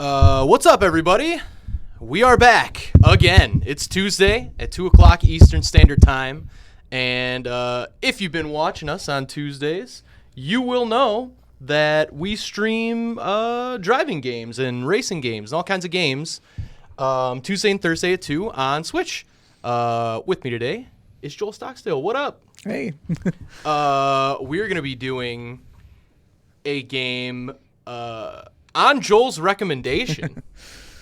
What's up, everybody? We are back again. It's Tuesday at 2 o'clock Eastern Standard Time. And if you've been watching us on Tuesdays, you will know that we stream driving games and racing games and all kinds of games Tuesday and Thursday at 2 on Switch. With me today is Joel Stocksdale. What up? Hey. We're going to be doing a game on Joel's recommendation.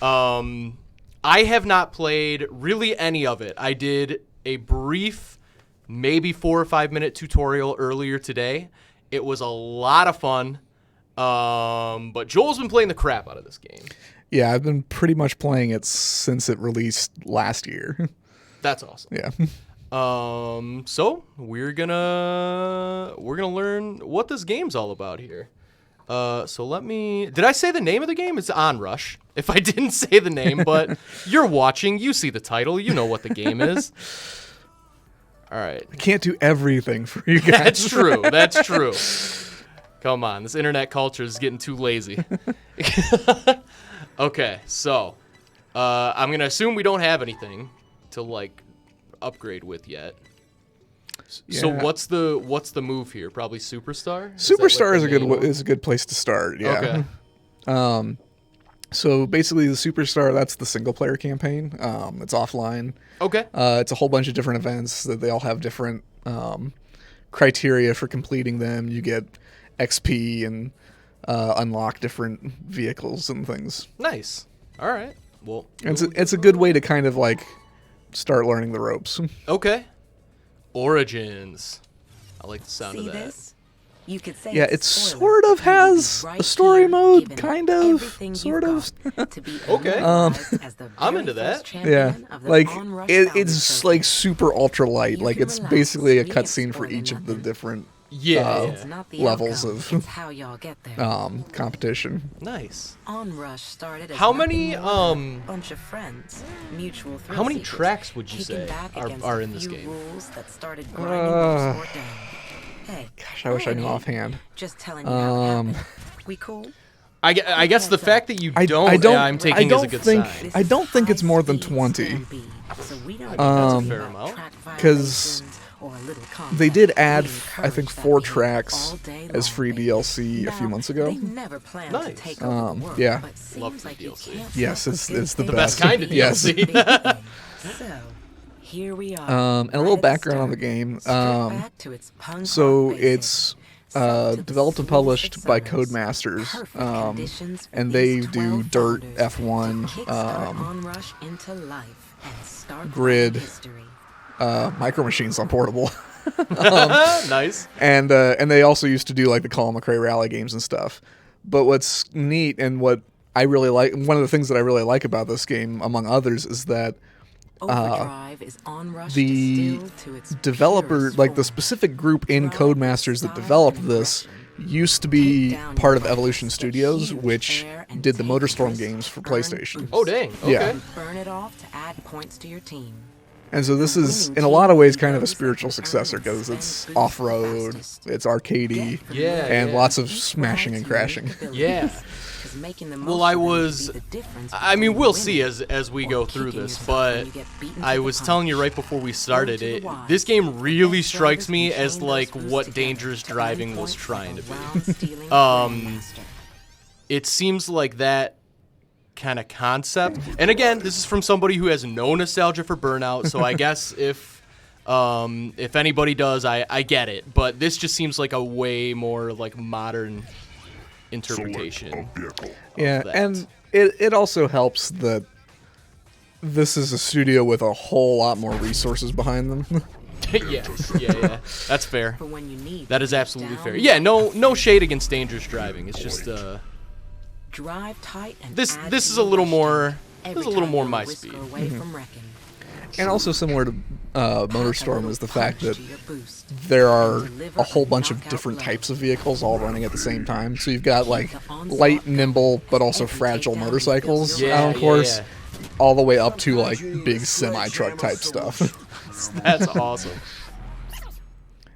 I have not played really any of it. I did a brief, maybe 4 or 5 minute tutorial earlier today. It was a lot of fun. But Joel's been playing the crap out of this game. Yeah, I've been pretty much playing it since it released last year. That's awesome. Yeah. So we're gonna learn what this game's all about here. So did I say the name of the game? It's Onrush. If I didn't say the name, but you're watching, you see the title, you know what the game is. All right. I can't do everything for you guys. That's true. Come on, this internet culture is getting too lazy. Okay, so I'm gonna assume we don't have anything to upgrade with yet. Yeah. So what's the move here? Probably Superstar? Superstar is a good place to start. Yeah. Okay. So basically, the Superstar, that's the single player campaign. It's offline. Okay. It's a whole bunch of different events that they all have different criteria for completing them. You get XP and unlock different vehicles and things. Nice. All right. Well, it's a good way to kind of start learning the ropes. Okay. Origins. I like the sound of that. This? You could say yeah, it sort of has a story mode, kind of, sort of. Okay. I'm into that. Yeah, it's super ultra light. It's basically a cutscene for each of the different levels of competition. Nice. Onrush started as How many bunch of friends, mutual how many tracks would you say are in this game? That started down. Hey, Gosh, I wish I knew offhand. Just telling you how it happened. We cool? I guess the fact that you don't, I'm taking as a good sign. I don't think it's more than 20. That's a fair amount. Because they did add, I think, 4 tracks as free DLC a few months ago. Nice. Yeah. Love free DLC. Yes, it's the Best kind of DLC. So, here we are. And a little background on the game. So it's developed and published by Codemasters, and they do Dirt, F1, Grid, Micro Machines on portable. Nice. And they also used to do the Colin McRae Rally games and stuff. But what's neat and what I really like, one of the things that I really like about this game, among others, is that the developer, the specific group in Codemasters that developed this, used to be part of Evolution Studios, which did the MotorStorm games for PlayStation. Oh, dang. Okay. Yeah. Burn it off to add points to your team. And so this is, in a lot of ways, kind of a spiritual successor, because it's off-road, it's arcadey, and lots of smashing and crashing. Yeah. Well, we'll see as we go through this, but I was telling you right before we started, this game really strikes me as what Dangerous Driving was trying to be. It seems like that kind of concept, and again, this is from somebody who has no nostalgia for Burnout, so I guess if anybody does, I get it, but this just seems like a way more modern interpretation. Yeah, and it also helps that this is a studio with a whole lot more resources behind them. yeah. That's fair. That is absolutely fair. Yeah, no shade against Dangerous Driving. It's just drive tight and this is a little more my speed. And also similar to MotorStorm is the fact that there are a whole bunch of different types of vehicles all running at the same time. So you've got light, nimble, but also fragile motorcycles out on course, all the way up to big semi-truck type stuff. That's awesome.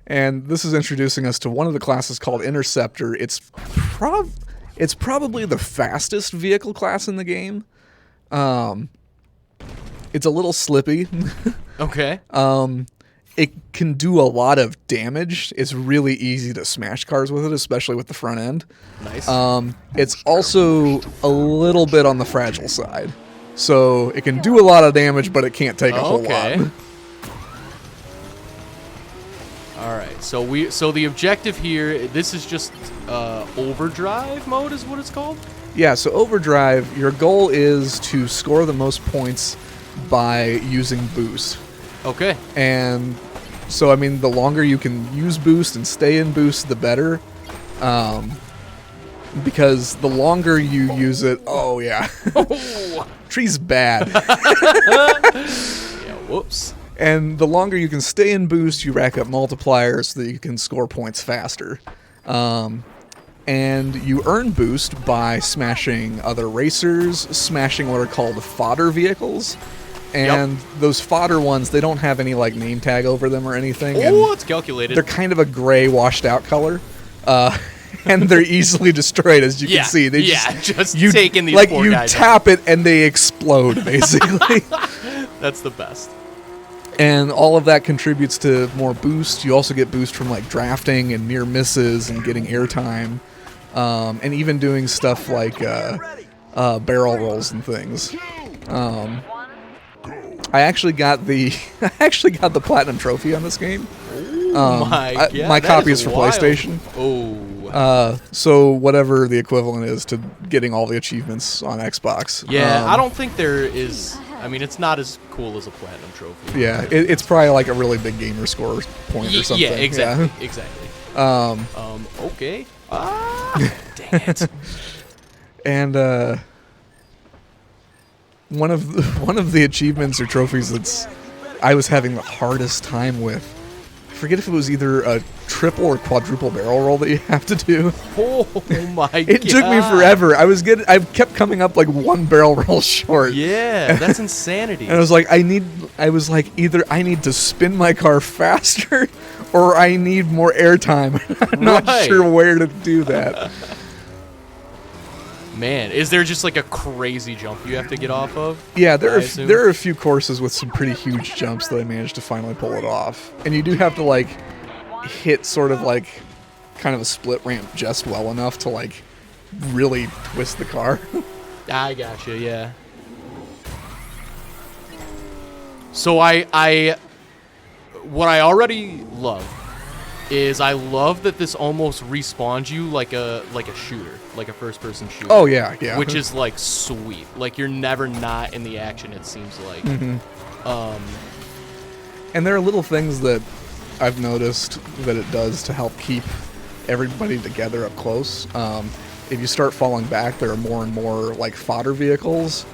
And this is introducing us to one of the classes called Interceptor. It's probably the fastest vehicle class in the game. It's a little slippy. Okay. It can do a lot of damage. It's really easy to smash cars with it, especially with the front end. Nice. It's also a little bit on the fragile side. So it can do a lot of damage, but it can't take a whole lot. All right. So the objective here, this is just overdrive mode is what it's called? Yeah, so overdrive, your goal is to score the most points by using boost. Okay. And so, I mean, the longer you can use boost and stay in boost, the better. Because the longer you use it... Oh, yeah. Tree's bad. Yeah, whoops. And the longer you can stay in boost, you rack up multipliers so that you can score points faster. And you earn boost by smashing other racers, smashing what are called fodder vehicles. And those fodder ones, they don't have any like name tag over them or anything. Oh, it's calculated. They're kind of a gray, washed out color. And they're easily destroyed, as you can see. They just taking these like poor you guys tap it and they explode, basically. That's the best. And all of that contributes to more boost. You also get boost from like drafting and near misses and getting airtime, and even doing stuff like barrel rolls and things. I actually got the platinum trophy on this game. My copy is for wild. PlayStation. Oh. So whatever the equivalent is to getting all the achievements on Xbox. Yeah, I don't think there is. I mean, it's not as cool as a platinum trophy. Yeah, it's probably like a really big gamer score point or something. Yeah, exactly. Exactly. Okay. Dang it. And one of the achievements or trophies that's I was having the hardest time with. I forget if it was either a triple or quadruple barrel roll that you have to do. Oh my god. It took me forever. I kept coming up like one barrel roll short. Yeah, that's insanity. And I was like, either I need to spin my car faster or I need more airtime. I'm not sure where to do that. Man, is there just like a crazy jump you have to get off of? Yeah, there are a few courses with some pretty huge jumps that I managed to finally pull it off. And you do have to like hit sort of like kind of a split ramp just well enough to like really twist the car. I gotcha, yeah. So what I already love is I love that this almost respawns you like a shooter, like a first-person shooter. Oh yeah, yeah. Which is like sweet. Like you're never not in the action. It seems like. And there are little things that I've noticed that it does to help keep everybody together up close. If you start falling back, there are more and more like fodder vehicils,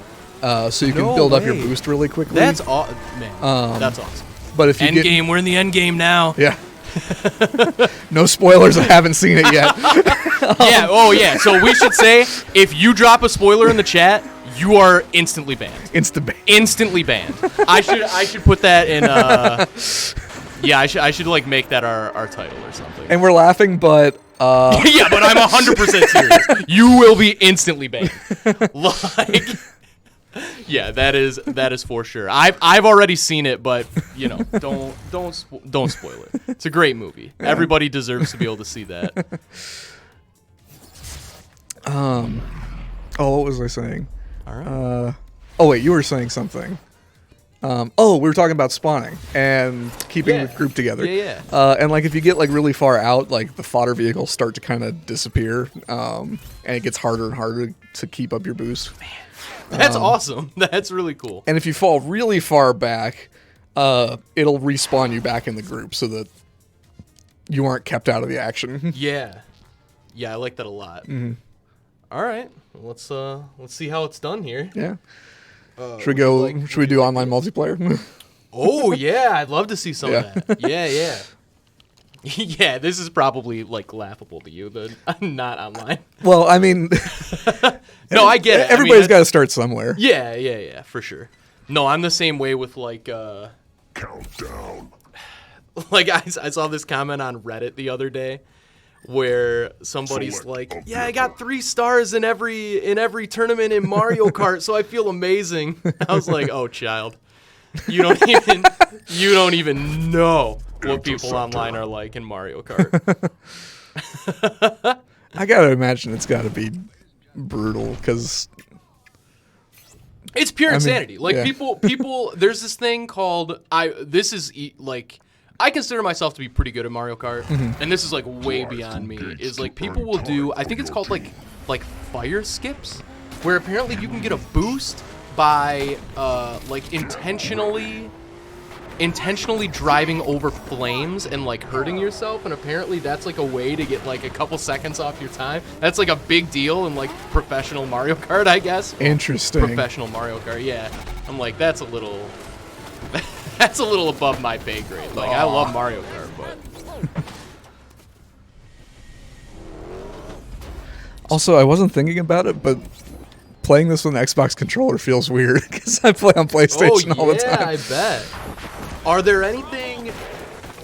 so you can build up your boost really quickly. That's man. That's awesome. But if you end game, we're in the end game now. Yeah. No spoilers. I haven't seen it yet. Yeah. Oh, yeah. So we should say if you drop a spoiler in the chat, you are instantly banned. Instantly banned. I should put that in. Yeah. I should like make that our title or something. And we're laughing, but. Yeah, but I'm 100% serious. You will be instantly banned. Like. Yeah, that is for sure. I've already seen it, but you know, don't spoil it. It's a great movie. Yeah. Everybody deserves to be able to see that. What was I saying? All right. Oh wait, you were saying something. We were talking about spawning and keeping the group together. Yeah. And like if you get like really far out, like the fodder vehicles start to kind of disappear, and it gets harder and harder to keep up your boost. Man. That's awesome. That's really cool. And if you fall really far back, it'll respawn you back in the group so that you aren't kept out of the action. Yeah. Yeah, I like that a lot. Mm-hmm. All right. Let's see how it's done here. Yeah. Should we do online multiplayer? Oh, yeah. I'd love to see some of that. Yeah. Yeah, this is probably like laughable to you, but I'm not online. Well, I mean, no, I get it. Everybody's got to start somewhere. Yeah, for sure. No, I'm the same way with like countdown. Like I saw this comment on Reddit the other day where somebody's like, yeah, I got 3 stars in every tournament in Mario Kart, so I feel amazing. I was like, oh, child, you don't even know what people online are like in Mario Kart. I gotta imagine it's gotta be brutal because it's pure insanity. yeah. People. There's this thing called I consider myself to be pretty good at Mario Kart, and this is like way beyond me. Is like people will do. I think it's called like fire skips, where apparently you can get a boost by like intentionally driving over flames and like hurting yourself, and apparently that's like a way to get like a couple seconds off your time. That's like a big deal in like professional Mario Kart, I guess. Interesting. Professional Mario Kart, yeah. I'm like, that's a little above my pay grade. Like, I love Mario Kart, but also, I wasn't thinking about it, but playing this with an Xbox controller feels weird because I play on PlayStation all the time. I bet. Are there anything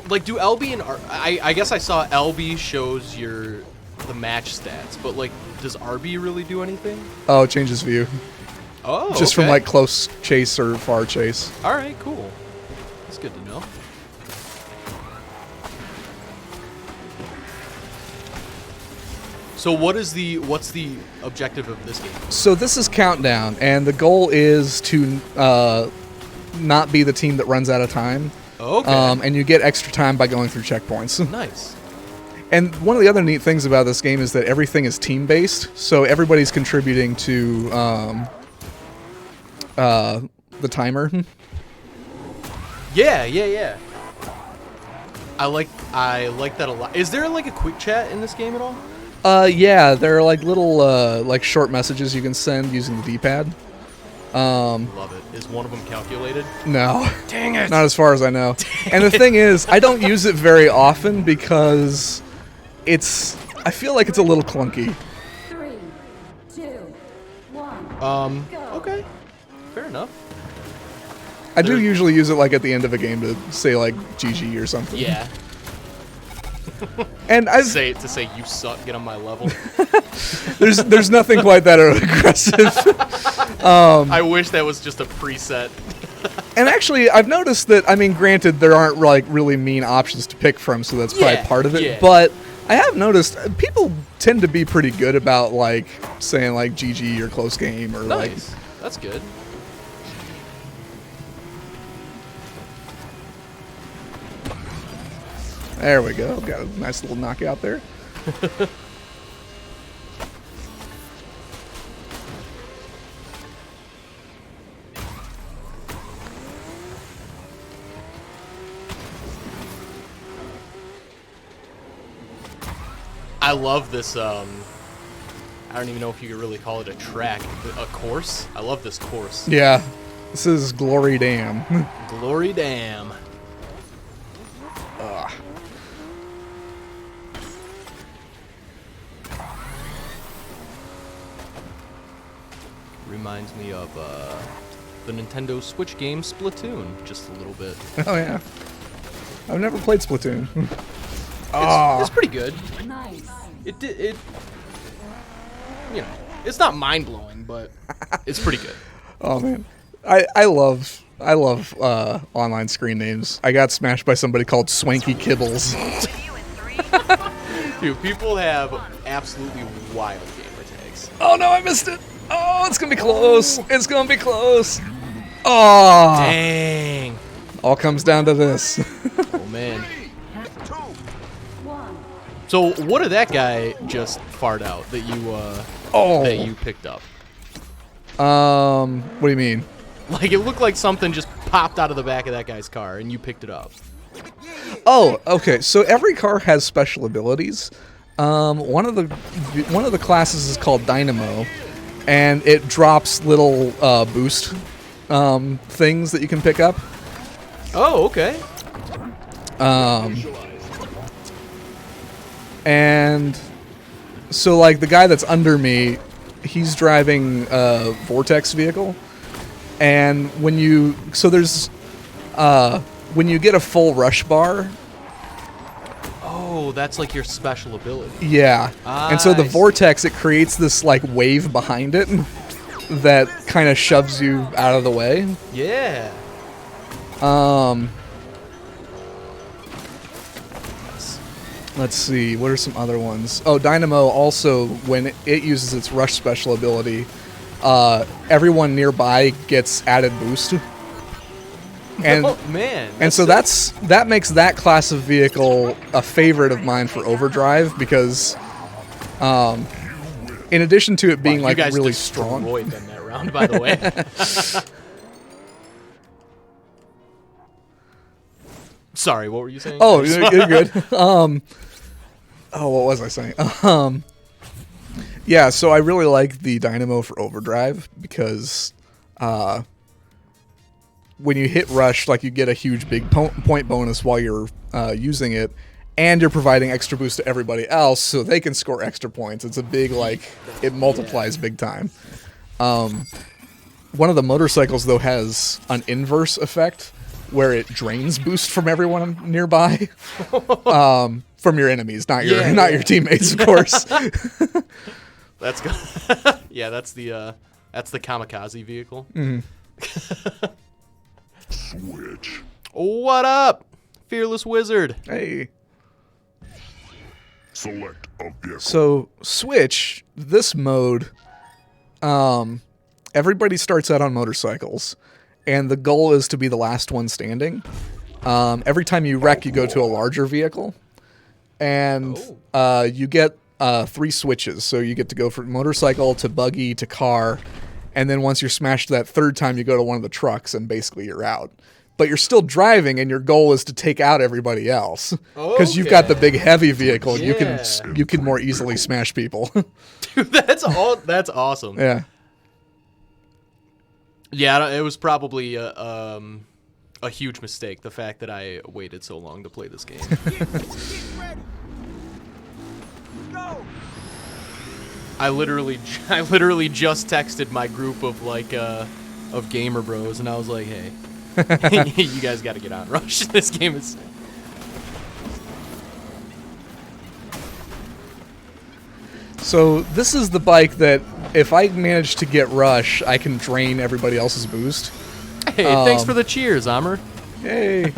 like do LB and I guess I saw LB shows the match stats, but like does RB really do anything? Oh, it changes view. Oh, just from like close chase or far chase. All right, cool. That's good to know. So what's the objective of this game? So this is Countdown, and the goal is to not be the team that runs out of time. Okay. And you get extra time by going through checkpoints. Nice. And one of the other neat things about this game is that everything is team-based, so everybody's contributing to the timer. Yeah. I like that a lot. Is there like a quick chat in this game at all? Yeah, there are like little like short messages you can send using the D-pad. Love it. Is one of them calculated? No. Dang it. Not as far as I know. And the thing is, I don't use it very often because I feel like it's a little clunky. 3, 2, 1. Okay. Fair enough. I do usually use it like at the end of a game to say like GG or something. Yeah. And I say you suck, get on my level. there's nothing quite that aggressive. I wish that was just a preset. And actually, I've noticed that, I mean, granted, there aren't like really mean options to pick from, so that's probably part of it. Yeah. But I have noticed people tend to be pretty good about like saying like GG or close game or like. Nice. That's good. There we go. Got a nice little knockout there. I love this, I don't even know if you could really call it a track, a course. I love this course. Yeah. This is Glory Dam. Glory Dam. Ugh. Reminds me of the Nintendo Switch game Splatoon, just a little bit. Oh, yeah. I've never played Splatoon. It's pretty good. Nice. It you know, it's not mind-blowing, but it's pretty good. Oh, man. I love online screen names. I got smashed by somebody called Swanky Kibbles. Dude, people have absolutely wild gamer tags. Oh, no, I missed it. Oh, it's going to be close. It's going to be close. Oh. Dang. All comes down to this. Oh, man. So, what did that guy just fart out that you picked up? What do you mean? Like, it looked like something just popped out of the back of that guy's car, and you picked it up. Oh, okay. So every car has special abilities. One of the classes is called Dynamo, and it drops little boost things that you can pick up. Oh, okay. And so, like, the guy that's under me, he's driving a Vortex vehicle, and when you get a full rush bar. Oh, Oh, that's like your special ability. Yeah. And so the vortex, it creates this like wave behind it that kind of shoves you out of the way. Yeah. Let's see, what are some other ones? Oh, Dynamo also, when it uses its rush special ability, everyone nearby gets added boost. And, oh, man. And so that makes that class of vehicle a favorite of mine for overdrive because, in addition to it being like you guys really destroyed strong. them that round, by the way. Sorry, what were you saying? Oh, you're good. What was I saying? Yeah, so I really like the Dynamo for overdrive because when you hit rush, like you get a huge big point bonus while you're using it, and you're providing extra boost to everybody else so they can score extra points. It's a big, like, it multiplies big time. One of the motorcycles, though, has an inverse effect where it drains boost from everyone nearby. From your enemies, not your teammates, of course. That's good. Yeah, that's the kamikaze vehicle. Mm-hmm. Switch. What up, fearless wizard? Hey. Select a vehicle. So switch this mode. Everybody starts out on motorcycles, and the goal is to be the last one standing. Every time you wreck, you go to a larger vehicle, and you get 3 switches. So you get to go from motorcycle to buggy to car, and then once you're smashed that 3rd time, you go to one of the trucks, and basically you're out. But you're still driving, and your goal is to take out everybody else because you've got the big heavy vehicle. And you can more easily smash people. Dude, that's awesome. Yeah. Yeah, it was probably a huge mistake, the fact that I waited so long to play this game. I literally just texted my group of of gamer bros, and I was like, "Hey, you guys got to get on Rush. This game is." So this is the bike that if I manage to get Rush, I can drain everybody else's boost. Hey, thanks for the cheers, Amr. Yay.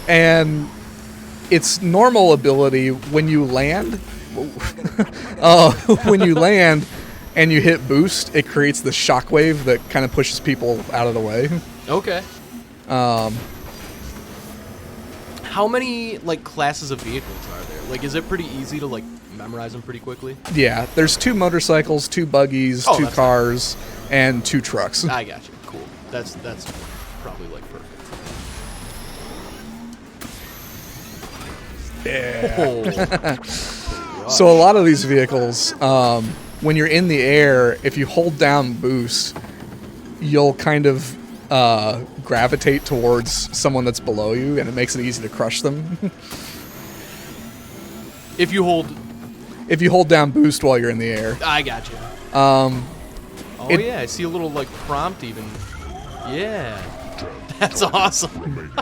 And its normal ability, when you land, when you land and you hit boost, it creates the shockwave that kind of pushes people out of the way. Okay. How many classes of vehicles are there? Is it pretty easy to memorize them pretty quickly? Yeah, there's 2 motorcycles, 2 buggies, 2 cars, and 2 trucks. I got you. Cool. That's probably perfect. Yeah. So a lot of these vehicles, when you're in the air, if you hold down boost, you'll kind of gravitate towards someone that's below you, and it makes it easy to crush them. If you hold down boost while you're in the air. I got you. I see a little prompt even. Yeah. That's awesome.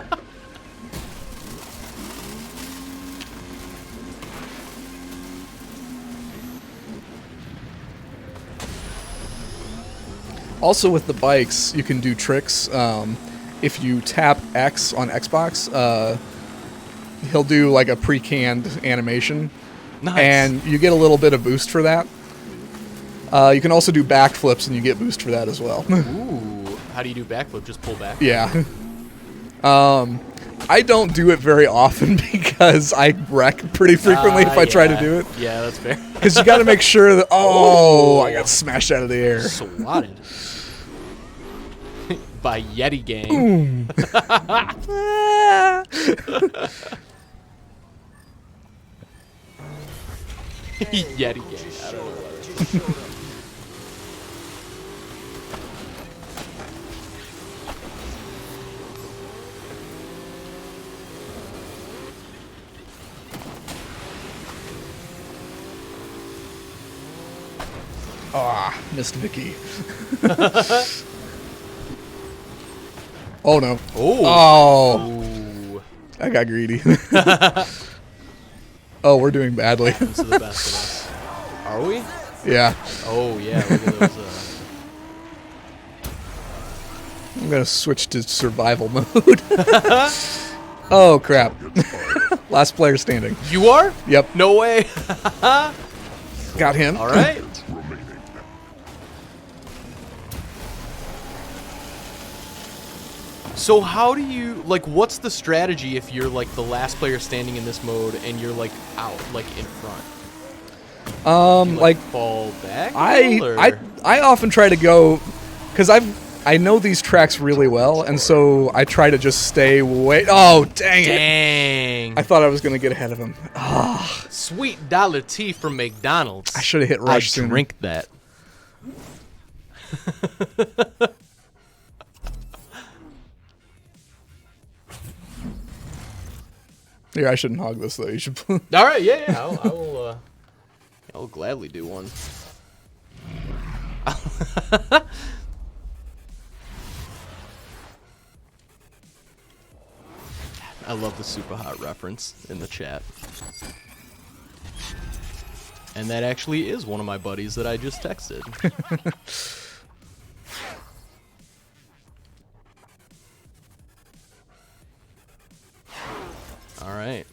Also with the bikes, you can do tricks. If you tap X on Xbox, he'll do a pre-canned animation. Nice. And you get a little bit of boost for that. You can also do backflips, and you get boost for that as well. Ooh. How do you do backflip? Just pull back? Yeah. I don't do it very often because I wreck pretty frequently if I try to do it. Yeah, that's fair. Because you got to make sure that, I got smashed out of the air. Swatted. By Yeti Gang. Yeti Gang. I don't know what Missed Vicky. Oh no. Oh. I got greedy. Oh, we're doing badly. Happens to the best of us. Are we? Yeah. Oh, yeah. Look at those. I'm going to switch to survival mode. Oh, crap. Last player standing. You are? Yep. No way. Got him. All right. Remaining. So how do you, like, what's the strategy if you're, like, the last player standing in this mode and you're, like, out, like, in front? Do you, Like fall back? I often try to go, because I know these tracks really well, and so I try to just stay way. Oh, dang it! Dang. I thought I was gonna get ahead of him. Ah, Sweet dollar tea from McDonald's. I should have hit rush sooner. Drink that. Here, I shouldn't hog this though. You should. All right, yeah. I'll gladly do one. I love the super hot reference in the chat. And that actually is one of my buddies that I just texted. All right.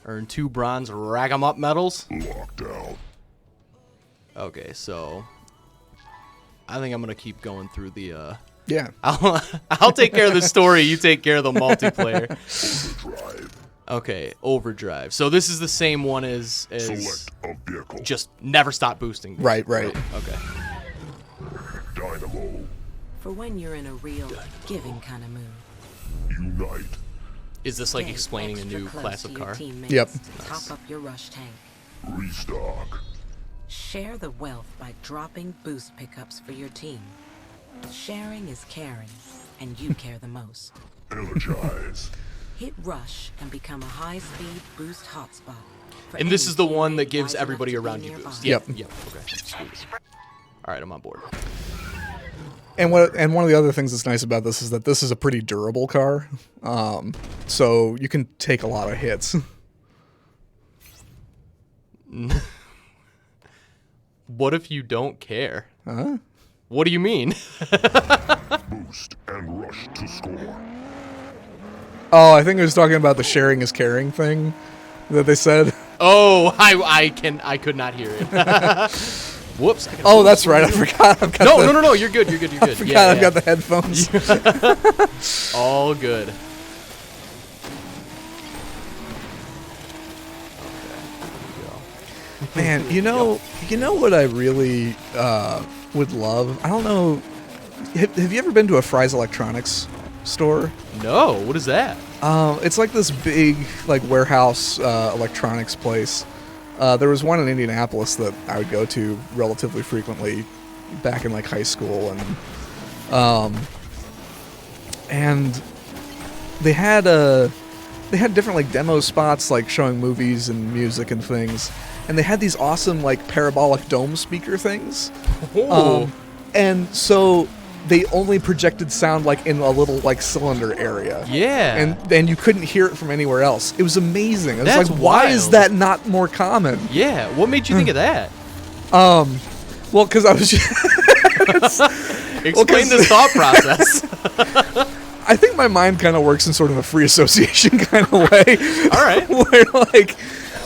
Earn 2 bronze rack 'em up medals. Locked out. Okay, so I think I'm gonna keep going through the. Yeah. I'll take care of the story. You take care of the multiplayer. Overdrive. Okay, overdrive. So this is the same one as Select a vehicle. just never stop boosting. Right. Okay. Dynamo. For when you're in a real giving kind of mood. Unite. Is this like Stay explaining a extra new close class to of your car? teammates Yep. to top up your rush tank. Restock. Share the wealth by dropping boost pickups for your team. Sharing is caring, and you care the most. Energize. Hit rush and become a high-speed boost hotspot. for And this any is the one that teammate gives wise enough everybody to be around you nearby. boost. Yep. Yep. Okay. Sweet. All right, I'm on board. And one of the other things that's nice about this is that this is a pretty durable car, so you can take a lot of hits. What if you don't care? Huh? What do you mean? Boost and rush to score. Oh, I think it was talking about the sharing is caring thing that they said. Oh, I could not hear it. Whoops. Oh, that's right. I forgot. I've got No. You're good. You're good. I forgot I've got the headphones. All good. Man, you know what I really would love? I don't know. Have you ever been to a Fry's Electronics store? No, what is that? It's like this big warehouse electronics place. There was one in Indianapolis that I would go to relatively frequently back in high school, and they had different demo spots showing movies and music and things, and they had these awesome parabolic dome speaker things. Oh. And so they only projected sound in a little cylinder area. Yeah. And you couldn't hear it from anywhere else. It was amazing. It was That's why is wild. that not more common? Yeah. What made you think of that? Well, because I was just Explain this thought process. I think my mind kind of works in sort of a free association kind of way. All right. Where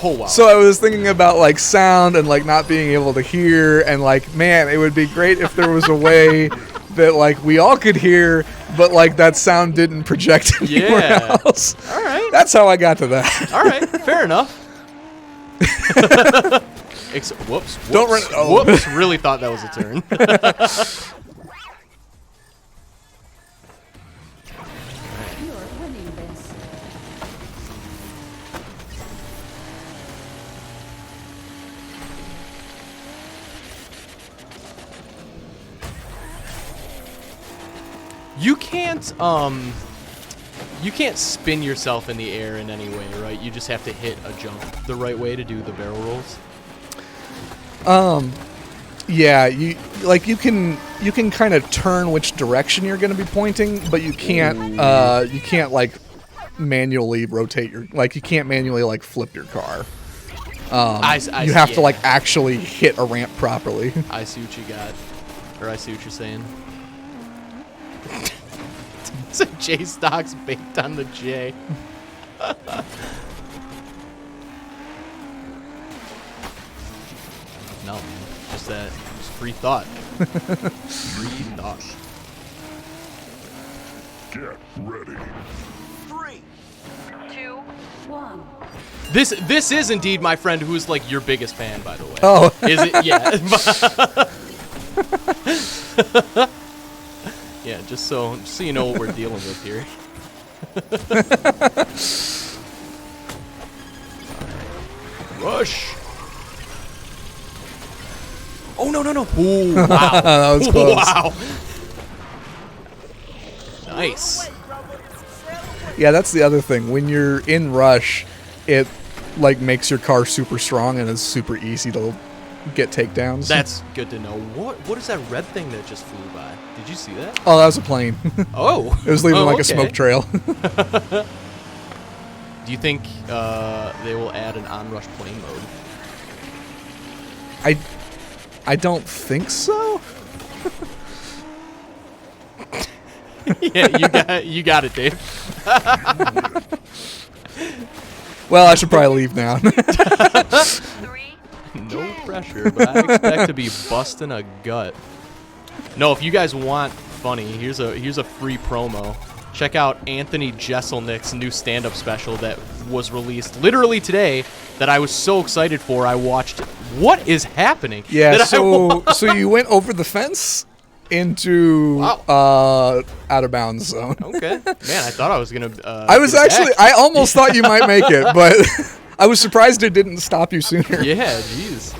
Oh, wow. so I was thinking about sound and not being able to hear, and man, it would be great if there was a way that we all could hear, but that sound didn't project anywhere else. All right. That's how I got to that. All right. Fair enough. Whoops. Don't run. Oh. Whoops. Really thought that was a turn. You're winning this. You can't spin yourself in the air in any way, right? You just have to hit a jump the right way to do the barrel rolls. Yeah, you can kind of turn which direction you're going to be pointing, but you can't manually rotate your, like you can't manually like flip your car. You have to like actually hit a ramp properly. I see what you got, or I see what you're saying. It's a J Stocks baked on the J. No, man. Just free thought. Free thought. Get ready. 3, 2, 1. This is indeed my friend who is like your biggest fan, by the way. Oh. Is it? Yeah. Yeah, just so you know what we're dealing with here. Rush. Oh no. Ooh, wow. That was close. Wow. Nice. Yeah, that's the other thing. When you're in Rush, it like makes your car super strong and it's super easy to get takedowns. That's good to know. What is that red thing that just flew by? Did you see that? Oh, that was a plane. Oh. It was leaving like okay. a smoke trail. Do you think they will add an Onrush plane mode? I don't think so. Yeah, you got it, Dave. Well, I should probably leave now. 3. No pressure, but I expect to be busting a gut. No, if you guys want funny, here's a free promo. Check out Anthony Jeselnik's new stand-up special that was released literally today that I was so excited for. I watched it. What is happening? Yeah, so you went over the fence into out of bounds zone. Okay. Man, I thought I was going to I almost thought you might make it, but I was surprised it didn't stop you sooner. Yeah, jeez.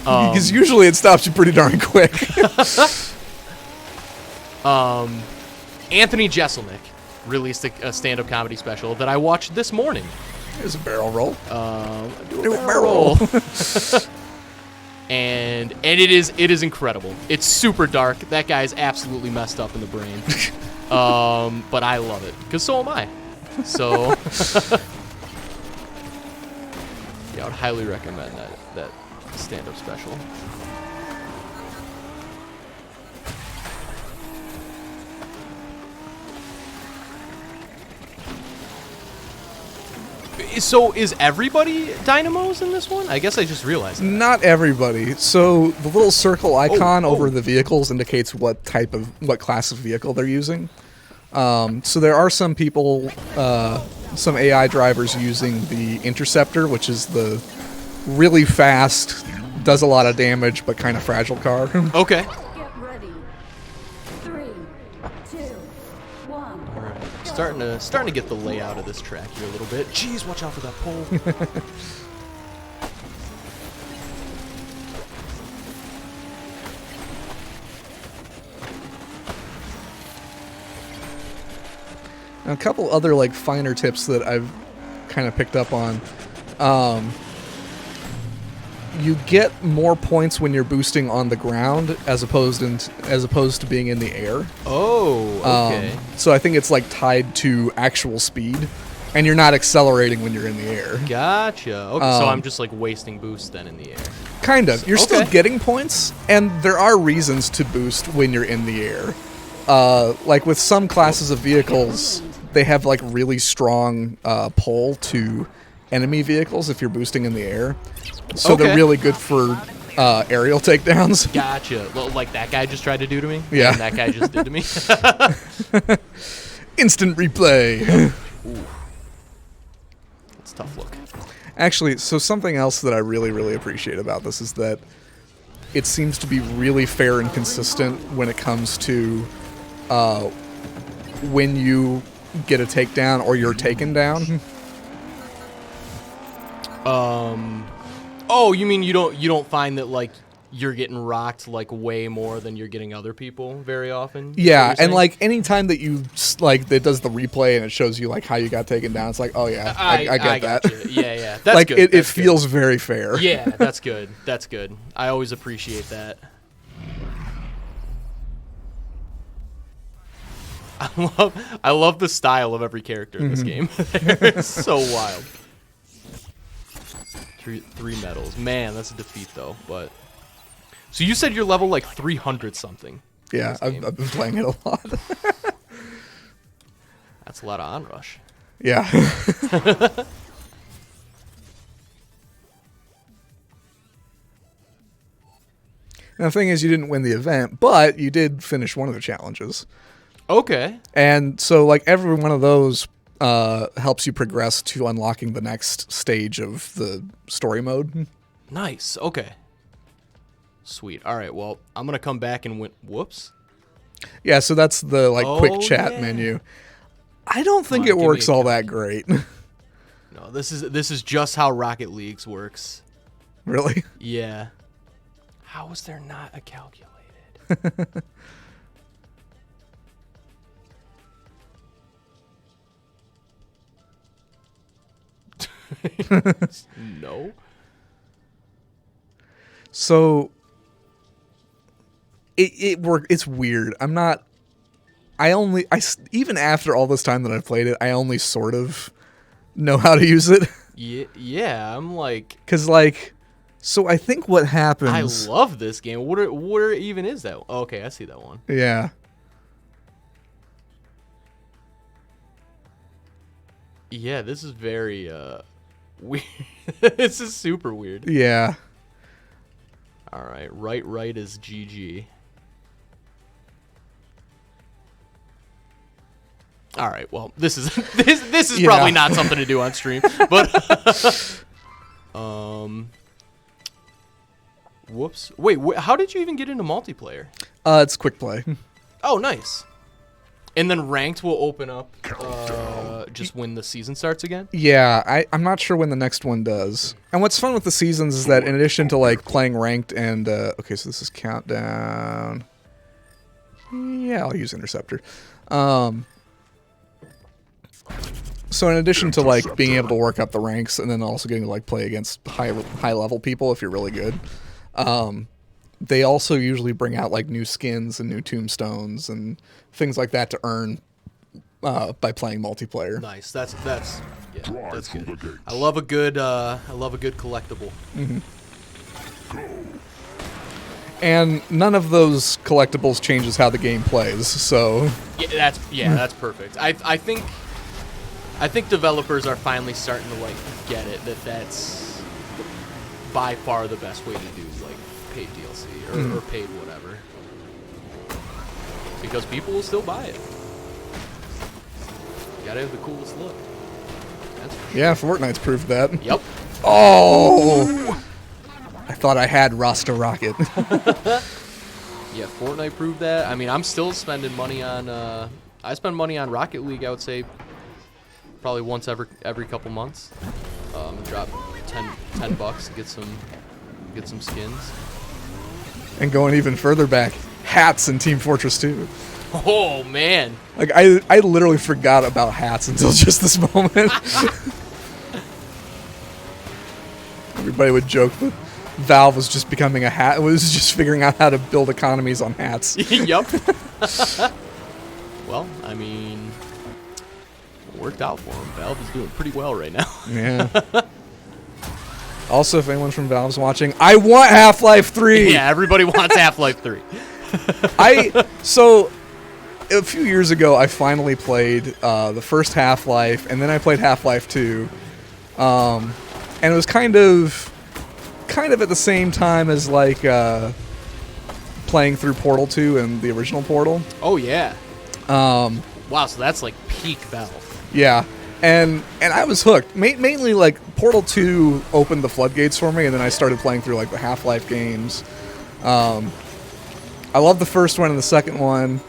Because usually it stops you pretty darn quick. Anthony Jeselnik released a stand-up comedy special that I watched this morning. There's a barrel roll. Do a barrel roll. and it is incredible. It's super dark. That guy's absolutely messed up in the brain. But I love it because so am I. So yeah, I would highly recommend that stand-up special. So is everybody dynamos in this one? I guess I just realized that. Not everybody. So the little circle icon over the vehicles indicates what class of vehicle they're using. So there are some people, some AI drivers using the Interceptor, which is the really fast, does a lot of damage, but kind of fragile car. Okay. Get ready. 3, 2, 1. All right. Starting to get the layout of this track here a little bit. Jeez, watch out for that pole. Now, a couple other like finer tips that I've kind of picked up on. You get more points when you're boosting on the ground as opposed to being in the air. Oh, okay. So I think it's like tied to actual speed, and you're not accelerating when you're in the air. Gotcha. Okay, so I'm just like wasting boost then in the air. Kind of. You're still Okay. getting points, and there are reasons to boost when you're in the air. Like with some classes of vehicles, they have like really strong pull to enemy vehicles if you're boosting in the air. So Okay. they're really good for aerial takedowns. Gotcha. Well, like that guy just tried to do to me? Yeah. And that guy just did to me? Instant replay. It's a tough look. Actually, so something else that I really, really appreciate about this is that it seems to be really fair and consistent when it comes to when you get a takedown or you're taken down. Oh, you mean you don't find that like you're getting rocked like way more than you're getting other people very often? Yeah, Is that and what you're like anytime that you like it does the replay and it shows you like how you got taken down, it's like, oh yeah, saying? I get that. Gotcha. Yeah. That's like good. it That's good. feels very fair. Yeah, that's good. That's good. I always appreciate that. I love the style of every character in this game. It's so wild. Three medals. Man, that's a defeat though. But so you said you're level like 300 something. Yeah, I've been playing it a lot. That's a lot of Onrush. Yeah. And the thing is, you didn't win the event, but you did finish one of the challenges. Okay. And so, like, every one of those helps you progress to unlocking the next stage of the story mode. Nice. Okay. Sweet. All right. Well, I'm gonna come back and win. Whoops. Yeah. So that's the quick chat yeah. menu. I don't think Come on, it give me works a all code. that great. No, this is just how Rocket League's works. Really? Yeah. How is there not a calculated? No. So it's weird. Even after all this time that I've played it, I only sort of know how to use it. Yeah, I'm like, so I think what happens. I love this game. Where even is that? Oh, okay, I see that one. Yeah. Yeah, this is very weird. This is super weird. Yeah. All right, right is GG. All right, well, this is this is probably not something to do on stream, but whoops. Wait, how did you even get into multiplayer? It's quick play. Oh, nice. And then ranked will open up just when the season starts again? Yeah, I'm not sure when the next one does. And what's fun with the seasons is that in addition to like playing ranked and okay, so this is countdown. Yeah, I'll use interceptor. So in addition to like being able to work up the ranks and then also getting to like play against high level people if you're really good, they also usually bring out like new skins and new tombstones and things like that to earn by playing multiplayer. Nice. That's good. I love a good collectible. Mm-hmm. And none of those collectibles changes how the game plays. So that's perfect. I think developers are finally starting to like get it that's by far the best way to do like paid DLC or paid whatever, because people will still buy it. You gotta have the coolest look. That's for sure. Yeah, Fortnite's proved that. Yep. Oh, I thought I had Rasta Rocket. Yeah, Fortnite proved that. I mean, I'm still spending money on. I spend money on Rocket League. I would say probably once every couple months. Drop $10 to get some skins. And going even further back, hats in Team Fortress 2. Oh man! Like I literally forgot about hats until just this moment. Everybody would joke that Valve was just becoming a hat. It was just figuring out how to build economies on hats. Yep. Well, I mean, it worked out for them. Valve is doing pretty well right now. Yeah. Also, if anyone's from Valve's watching, I want Half-Life 3. Yeah, everybody wants Half-Life 3. So a few years ago, I finally played the first Half-Life, and then I played Half-Life 2. And it was kind of at the same time as like playing through Portal 2 and the original Portal. Oh yeah. Wow, so that's like peak Valve. Yeah. And I was hooked. Mainly like Portal 2 opened the floodgates for me, and then I started playing through like the Half-Life games. I love the first one and the second one,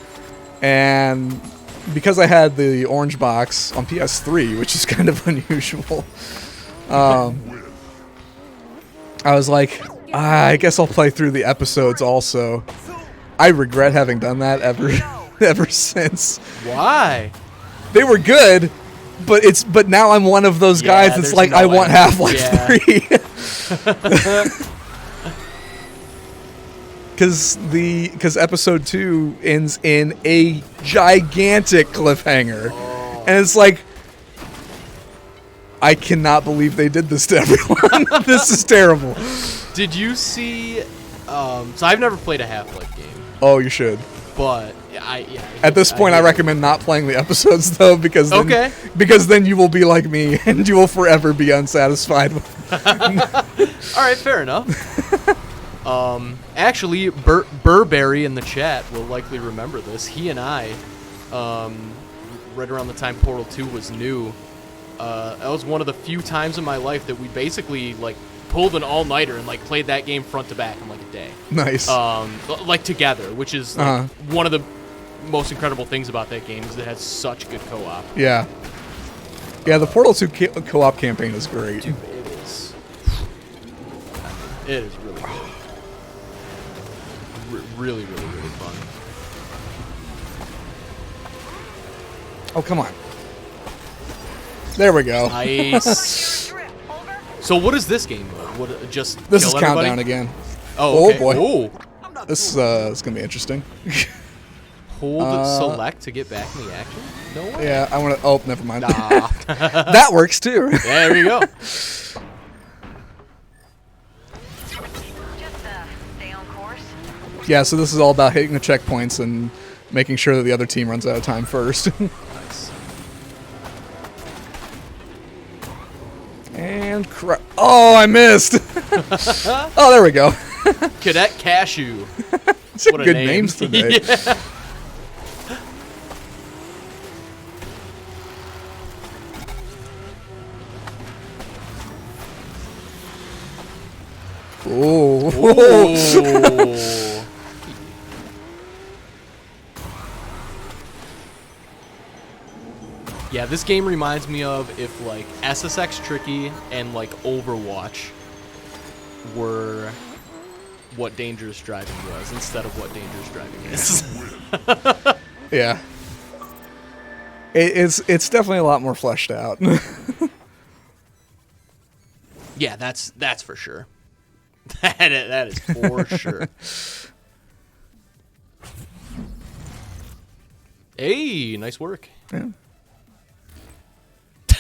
and because I had the orange box on PS3, which is kind of unusual, I was like, I guess I'll play through the episodes also. I regret having done that ever since. Why? They were good. But now I'm one of those guys that's like, I want Half-Life 3. because episode 2 ends in a gigantic cliffhanger, and it's like, I cannot believe they did this to everyone. This is terrible. Did you see? So I've never played a Half-Life game, Oh, you should. but At this point, I recommend not playing the episodes though, because then, Okay. because then you will be like me, and you will forever be unsatisfied with. All right, fair enough. Actually, Burberry in the chat will likely remember this. He and I, right around the time Portal 2 was new, that was one of the few times in my life that we basically like pulled an all-nighter and like played that game front to back in like a day. Nice. Like together, which is like, one of the most incredible things about that game is it has such good co-op. Yeah. Yeah, the Portal 2 co-op campaign is great. Dude, it is. It is really good. Really, really, really fun. Oh, come on. There we go. Nice. So what is this game mode? What, just This kill is everybody? Countdown again. Oh, okay. Oh, boy. Oh. This is going to be interesting. Hold select to get back in the action? No way. Yeah, I want to... Oh, never mind. Nah. That works, too. There we go. Just stay on course. Yeah, so this is all about hitting the checkpoints and making sure that the other team runs out of time first. Nice. And... Oh, I missed! Oh, there we go. Cadet Cashew. Some What a good name. names today. Yeah. Oh. Ooh. Yeah, this game reminds me of if like SSX Tricky and like Overwatch were what dangerous driving was instead of what dangerous driving is. Yeah. It's definitely a lot more fleshed out. Yeah, that's for sure. That is for sure. Hey, nice work. Yeah.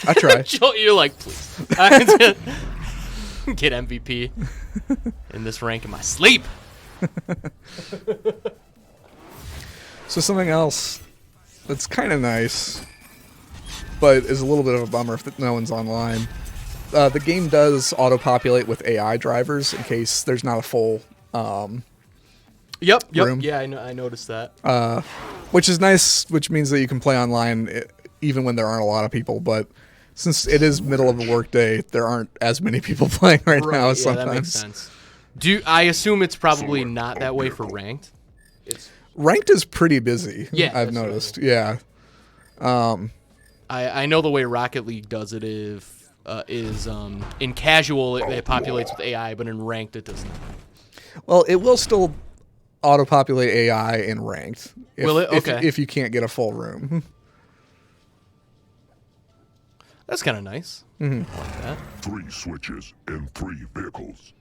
I try. Joel, you're like, please. Get MVP in this rank in my sleep. So something else that's kind of nice, but is a little bit of a bummer if no one's online. The game does auto-populate with AI drivers in case there's not a full Yep. room. Yeah, I noticed that. which is nice, which means that you can play online even when there aren't a lot of people, but since it is middle of a workday, there aren't as many people playing right now yeah, as sometimes. that makes sense. I assume it's probably not that way for ranked? Ranked is pretty busy, Yeah, I've that's noticed. Yeah. I know the way Rocket League does it is in casual it populates with AI, but in ranked it does not. Well, it will still auto-populate AI in ranked. Will it? Okay. If you can't get a full room. That's kind of nice. Mm-hmm. I like that. 3 switches and 3 vehicles.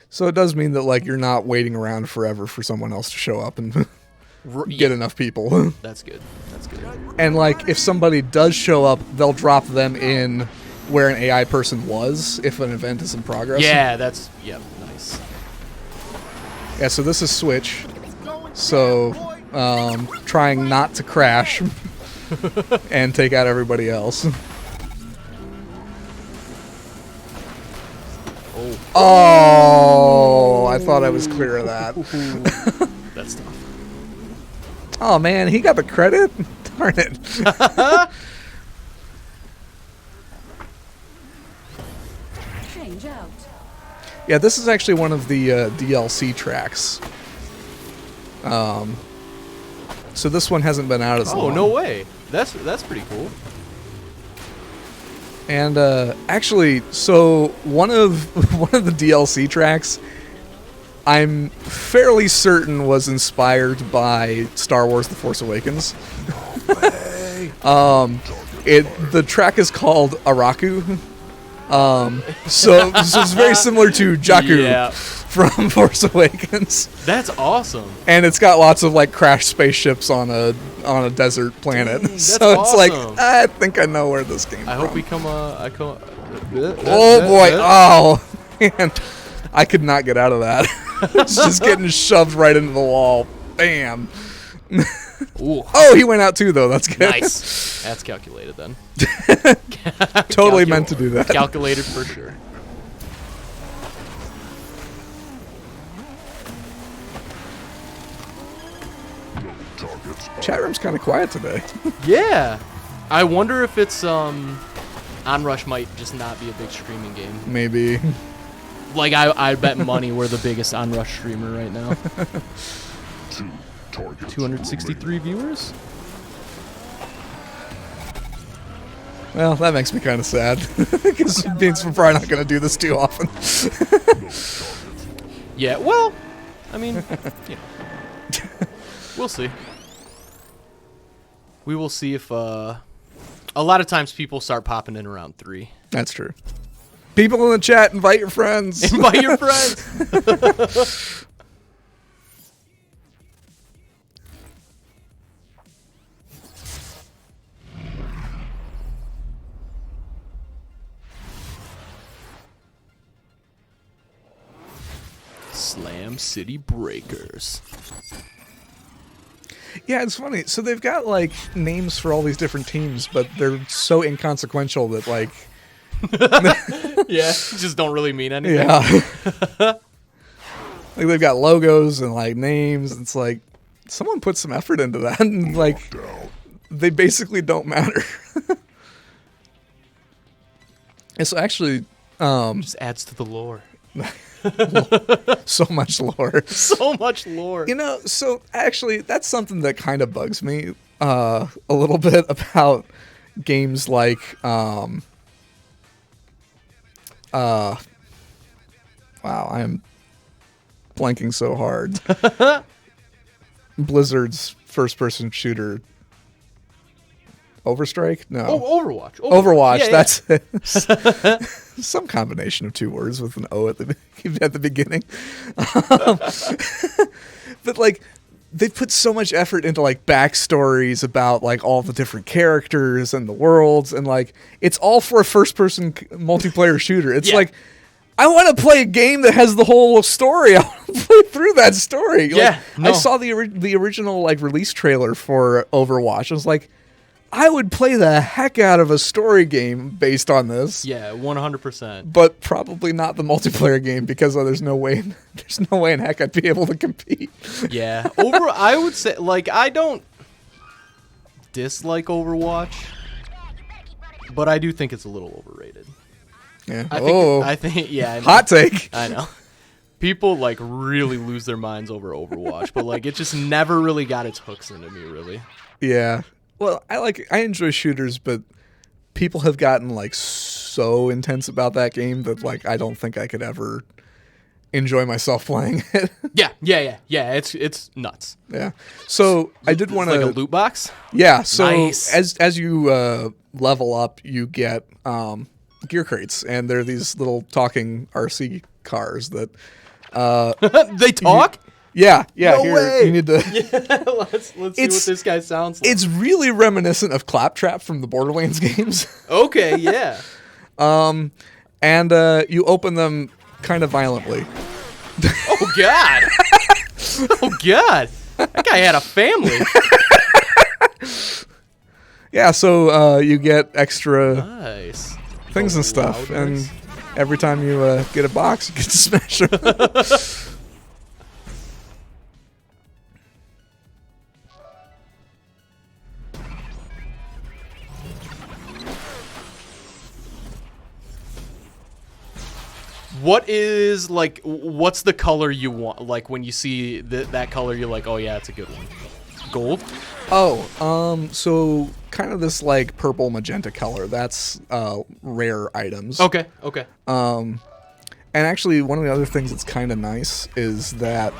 So it does mean that like you're not waiting around forever for someone else to show up and get Yeah, enough people. that's good. That's good. And like if somebody does show up, they'll drop them in where an AI person was if an event is in progress. Yeah, nice. Yeah, so this is Switch. So trying not to crash and take out everybody else. Oh, I thought I was clear of that. That's tough. Oh man, he got the credit? Darn it. Change out. Yeah, this is actually one of the DLC tracks. So this one hasn't been out as long. Oh, no way. That's pretty cool. And actually, so one of the DLC tracks, I'm fairly certain was inspired by Star Wars: The Force Awakens. The track is called Araku. So it's very similar to Jakku. Yeah. from Force Awakens. That's awesome. And it's got lots of like crashed spaceships on a desert planet. Dang, so it's awesome. like I think I know where this came from. I hope we come. Oh boy! Oh man, I could not get out of that. It's just getting shoved right into the wall. Bam. Ooh. Oh, he went out too though. That's good. Nice. That's calculated then. Totally meant to do that. Calculated for sure. Chat room's kind of quiet today. Yeah. I wonder if it's Onrush might just not be a big streaming game. Maybe. Like I bet money we're the biggest Onrush streamer right now. 263 viewers? Well, that makes me kind of sad. Because it means we're probably not going to do this too often. Yeah, well, I mean, yeah. We'll see. We will see if, a lot of times people start popping in around 3. That's true. People in the chat, invite your friends. Invite your friends. Slam City Breakers. Yeah, it's funny. So they've got like names for all these different teams, but they're so inconsequential that like Yeah, just don't really mean anything. yeah. Like they've got logos and like names. It's like someone put some effort into that, and like they basically don't matter. And so actually, Just adds to the lore. so much lore. So much lore. You know, so actually, that's something that kind of bugs me a little bit about games like wow, I am blanking so hard. Blizzard's first-person shooter. Overstrike? No. Oh, Overwatch. Overwatch. Yeah, That's some combination of 2 words with an O at the beginning. But like, they put so much effort into like backstories about like all the different characters and the worlds, and like it's all for a first-person multiplayer shooter. It's like, I want to play a game that has the whole story. I want to play through that story. Yeah, I saw the original like release trailer for Overwatch. I was like, I would play the heck out of a story game based on this. Yeah, 100%. But probably not the multiplayer game because there's no way in heck I'd be able to compete. Yeah, I would say like I don't dislike Overwatch, but I do think it's a little overrated. Yeah. I think yeah. I know. Hot take. I know. People like really lose their minds over Overwatch, but like it just never really got its hooks into me really. Yeah. Well, I enjoy shooters, but people have gotten like so intense about that game that like I don't think I could ever enjoy myself playing it. Yeah. It's nuts. Yeah. So I did want to like a loot box. Yeah. So Nice. as you level up, you get gear crates, and they're these little talking RC cars that They talk. Yeah. No here, way. you need to. Let's see what this guy sounds like. It's really reminiscent of Claptrap from the Borderlands games. Okay, yeah. And you open them kind of violently. Oh God. Oh God. That guy had a family. Yeah, so you get extra Nice. things and stuff, and every time you get a box, you get to smash them. What's the color you want? Like when you see that color, you're like, oh yeah, it's a good one. Gold? So kind of this like purple magenta color. That's rare items. Okay. And actually, one of the other things that's kind of nice is that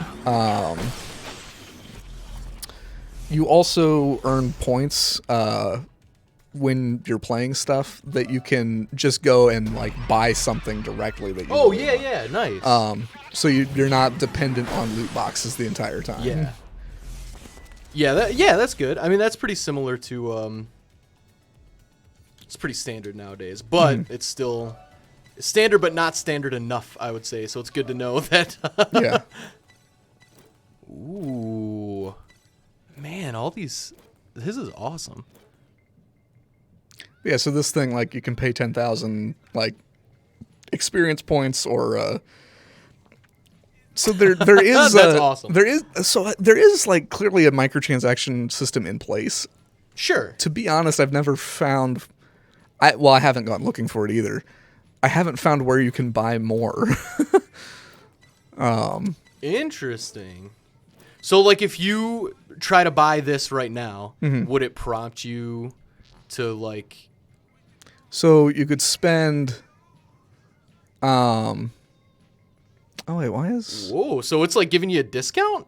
you also earn points when you're playing stuff that you can just go and like buy something directly that you Oh, really yeah, want. yeah, nice. So you're not dependent on loot boxes the entire time. Yeah. That's good. I mean, that's pretty similar to it's pretty standard nowadays, but it's still standard but not standard enough, I would say. So it's good to know that Yeah. Ooh. Man, all these this is awesome. Yeah, so this thing, like, you can pay 10,000 like experience points, or so there is That's awesome. There is like clearly a microtransaction system in place. Sure. To be honest, I've never found. I haven't gone looking for it either. I haven't found where you can buy more. Interesting. So, like, if you try to buy this right now, would it prompt you to, like... So you could spend... Oh, wait, why is... Whoa, so it's, like, giving you a discount?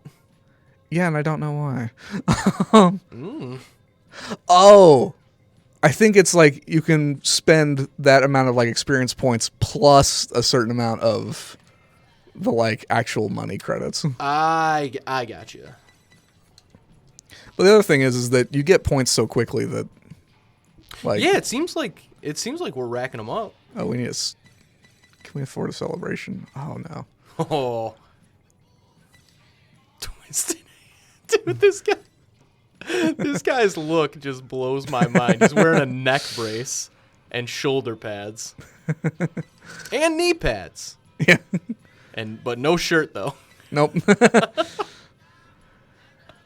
Yeah, and I don't know why. Oh! I think it's, like, you can spend that amount of, like, experience points plus a certain amount of... the like actual money credits. I got you. But the other thing is that you get points so quickly that, like, Yeah, it seems like we're racking them up. oh, can we afford a celebration? Oh no. Oh, Twisted, dude, this guy's look just blows my mind. He's wearing a neck brace and shoulder pads and knee pads. Yeah. But no shirt though. Nope.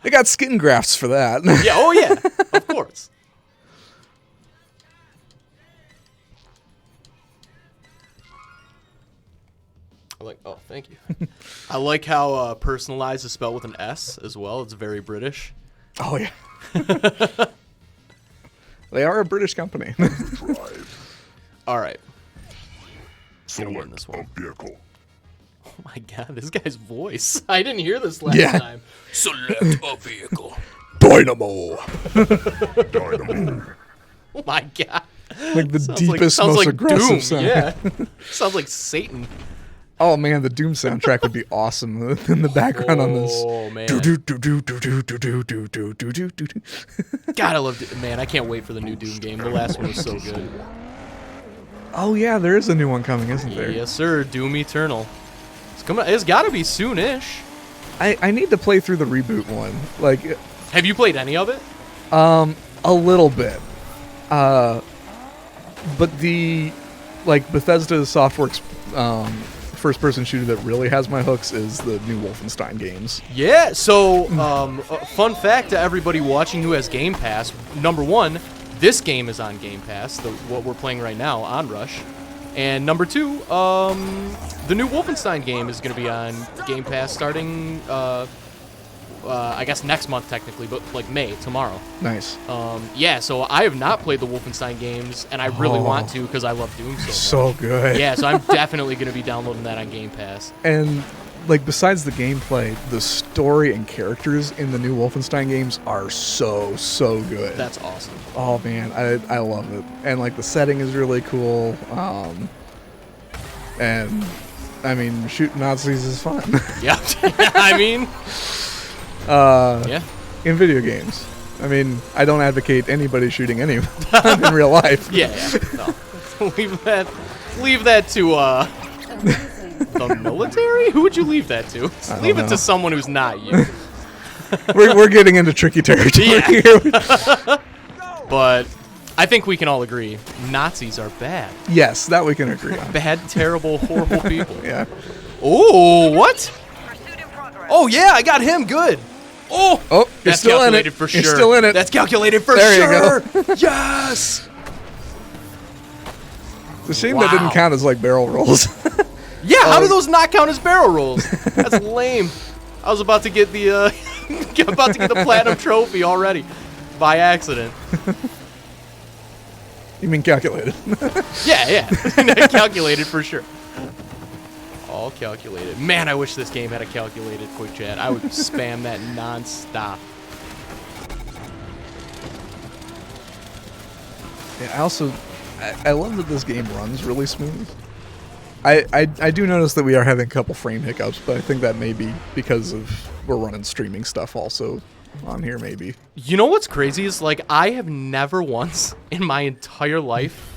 They got skin grafts for that. Yeah, oh yeah, of course. Oh, thank you. I like how personalized is spelled with an S as well. It's very British. Oh yeah. They are a British company. All right. Select this a one. vehicle. Oh my god, this guy's voice. I didn't hear this last Yeah. time. Select a vehicle. Dynamo. Dynamo. Oh my god. Like the Sounds deepest, sounds most like aggressive Doom. sound. Yeah. Sounds like Satan. Oh man, the Doom soundtrack would be awesome in the background on this. Oh man. God, I loved it. Man, I can't wait for the new Doom game. The last one was so good. Oh yeah, there is a new one coming, isn't there? Yes, sir. Doom Eternal. It's coming. It's got to be soonish. I need to play through the reboot one. Like, Have you played any of it? a little bit. But the Bethesda Softworks first-person shooter that really has my hooks is the new Wolfenstein games. Yeah. So, fun fact to everybody watching who has Game Pass. Number one, this game is on Game Pass. What we're playing right now, Onrush. And number two, the new Wolfenstein game is going to be on Game Pass starting, I guess next month technically, but like May, tomorrow. Nice. Yeah, so I have not played the Wolfenstein games, and I really want to because I love Doom so much. So good. Yeah, so I'm definitely going to be downloading that on Game Pass. And like, besides the gameplay, the story and characters in the new Wolfenstein games are so good. That's awesome. Oh man, I love it. And like the setting is really cool. And I mean, shooting Nazis is fun. Yeah, I mean, yeah. In video games. I mean, I don't advocate anybody shooting anyone in real life. Yeah. No. leave that to the military? Who would you leave that to? Leave it to someone who's not you. We're getting into tricky territory here. But I think we can all agree, Nazis are bad. Yes, that we can agree on. Bad, terrible, horrible people. Yeah. Oh, what? Pursuit in progress. Oh, yeah, I got him good. Oh, Oh, you're that's still in it. calculated for sure. You're still in it. That's calculated for There you sure. Yes. It's a shame that didn't count as like barrel rolls. Yeah, how do those not count as barrel rolls? That's lame. I was about to get the platinum trophy already by accident. You mean calculated? Yeah. Calculated for sure. All calculated. Man, I wish this game had a calculated quick chat. I would spam that nonstop. Yeah, I love that this game runs really smooth. I do notice that we are having a couple frame hiccups, but I think that may be because we're running streaming stuff also on here, maybe. You know what's crazy is, like, I have never once in my entire life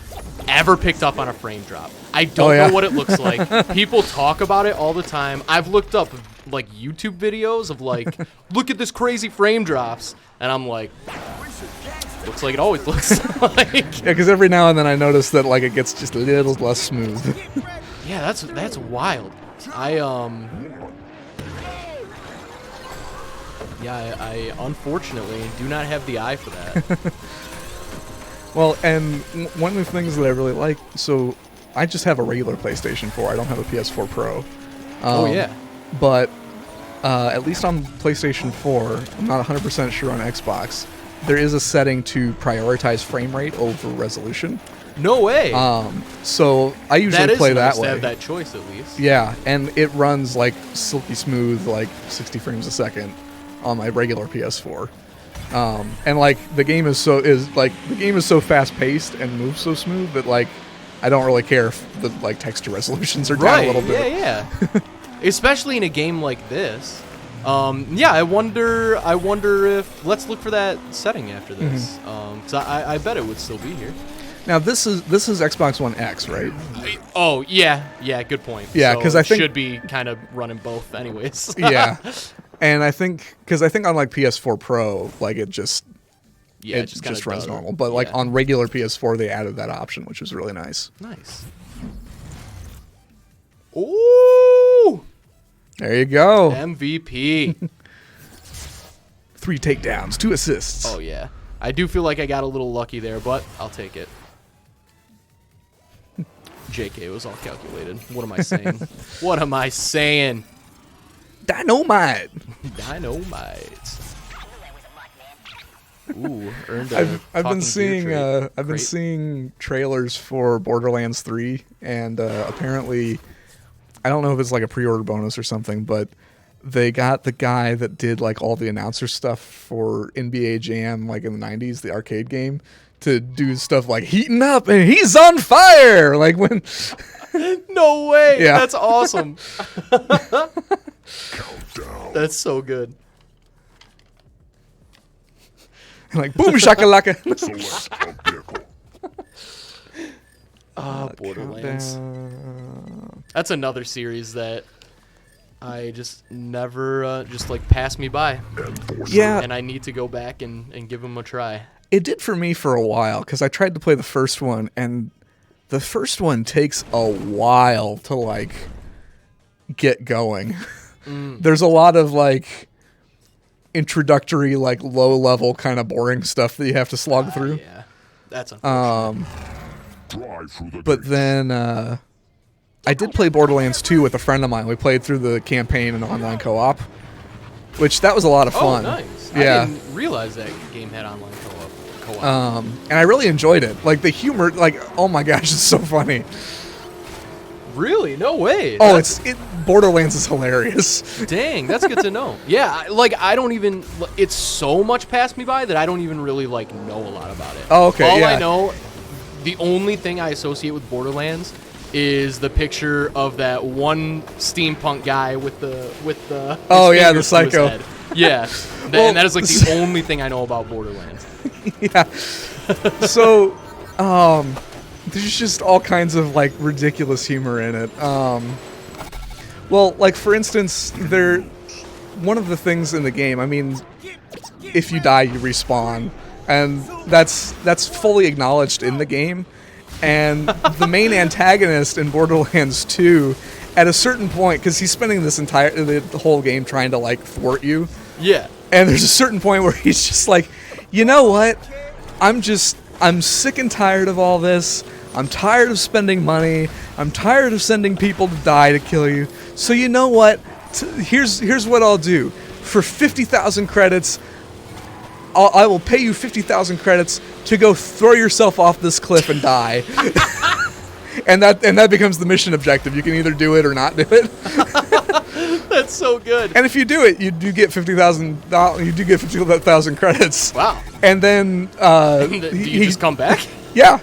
ever picked up on a frame drop. I don't know what it looks like. People talk about it all the time. I've looked up, like, YouTube videos of, like, look at this crazy frame drops, and I'm like, looks like it always looks like. Yeah, because every now and then I notice that, like, it gets just a little less smooth. Yeah, that's wild. I unfortunately do not have the eye for that. Well, and one of the things that I really like, so I just have a regular PlayStation 4. I don't have a PS4 Pro. Oh, yeah. But at least on PlayStation 4, I'm not 100% sure on Xbox, there is a setting to prioritize frame rate over resolution. No way. So I usually play that way. To have that choice at least. Yeah, and it runs like silky smooth, like 60 frames a second on my regular PS4. And like the game is so fast paced and moves so smooth that like I don't really care if the like texture resolutions are down a little bit. Yeah. Especially in a game like this. Yeah, I wonder if let's look for that setting after this. Because I bet it would still be here. Now this is Xbox One X, right? Oh yeah, good point. Yeah, because so I think should be kind of running both, anyways. Yeah, and I think on like PS4 Pro, like it just runs normal. But like on regular PS4, they added that option, which was really nice. Nice. Ooh, there you go. MVP. 3 takedowns, 2 assists. Oh yeah, I do feel like I got a little lucky there, but I'll take it. JK, it was all calculated. What am I saying? What am I saying? Dynamite. Dynamite. Ooh, earned I've been seeing trailers for Borderlands 3, and apparently, I don't know if it's like a pre-order bonus or something, but they got the guy that did like all the announcer stuff for NBA Jam, like in the 90s, the arcade game, to do stuff like heating up and he's on fire, like when. No way! Yeah. That's awesome. That's so good. Like boom shakalaka. Select a vehicle. Borderlands. Countdown. That's another series that I just never just like passed me by. Yeah, And I need to go back and give them a try. it did for me for a while because I tried to play the first one, and the first one takes a while to like get going. There's a lot of like introductory, like low level kind of boring stuff that you have to slog through. Yeah, that's unfortunate. Drive through the But then I did play Borderlands 2 with a friend of mine. We played through the campaign and online co-op, which that was a lot of fun. Oh, nice. Yeah. I didn't realize that game had online co-op. And I really enjoyed it. Like the humor, like oh my gosh, it's so funny. Really? No way. Oh, Borderlands is hilarious. Dang, that's good to know. Yeah, I don't even. It's so much past me by that I don't even really like know a lot about it. Oh, okay. All yeah. I know, the only thing I associate with Borderlands is the picture of that one steampunk guy with the. Oh yeah, the fingers to his psycho. head. Yeah, Well, and that is like the only thing I know about Borderlands. Yeah. So, there's just all kinds of like ridiculous humor in it. Well, like for instance, one of the things in the game. I mean, if you die, you respawn, and that's fully acknowledged in the game. And the main antagonist in Borderlands 2, at a certain point, because he's spending the whole game trying to like thwart you. Yeah. And there's a certain point where he's just like, you know what? I'm sick and tired of all this. I'm tired of spending money. I'm tired of sending people to die to kill you. So you know what? Here's what I'll do. For 50,000 credits, I will pay you 50,000 credits to go throw yourself off this cliff and die. and that becomes the mission objective. You can either do it or not do it. That's so good. And if you do it, you do get $50,000. You do get 50,000 credits. Wow. And then Do you just come back? Yeah.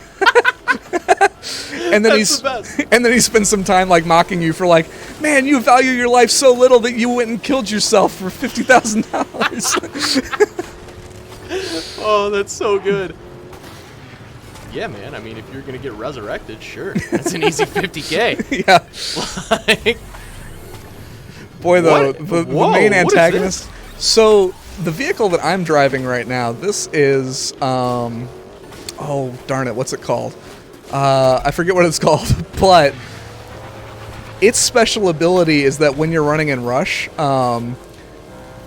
And then That's the best. and then he spends some time like mocking you for like, man, you value your life so little that you went and killed yourself for $50,000. Oh, that's so good. Yeah, man. I mean, if you're gonna get resurrected, sure, that's an easy 50K. Yeah. Like, Boy, though, What? the Whoa, main what is antagonist. So the vehicle that I'm driving right now, this is oh darn it, what's it called? I forget what it's called, but its special ability is that when you're running in Rush,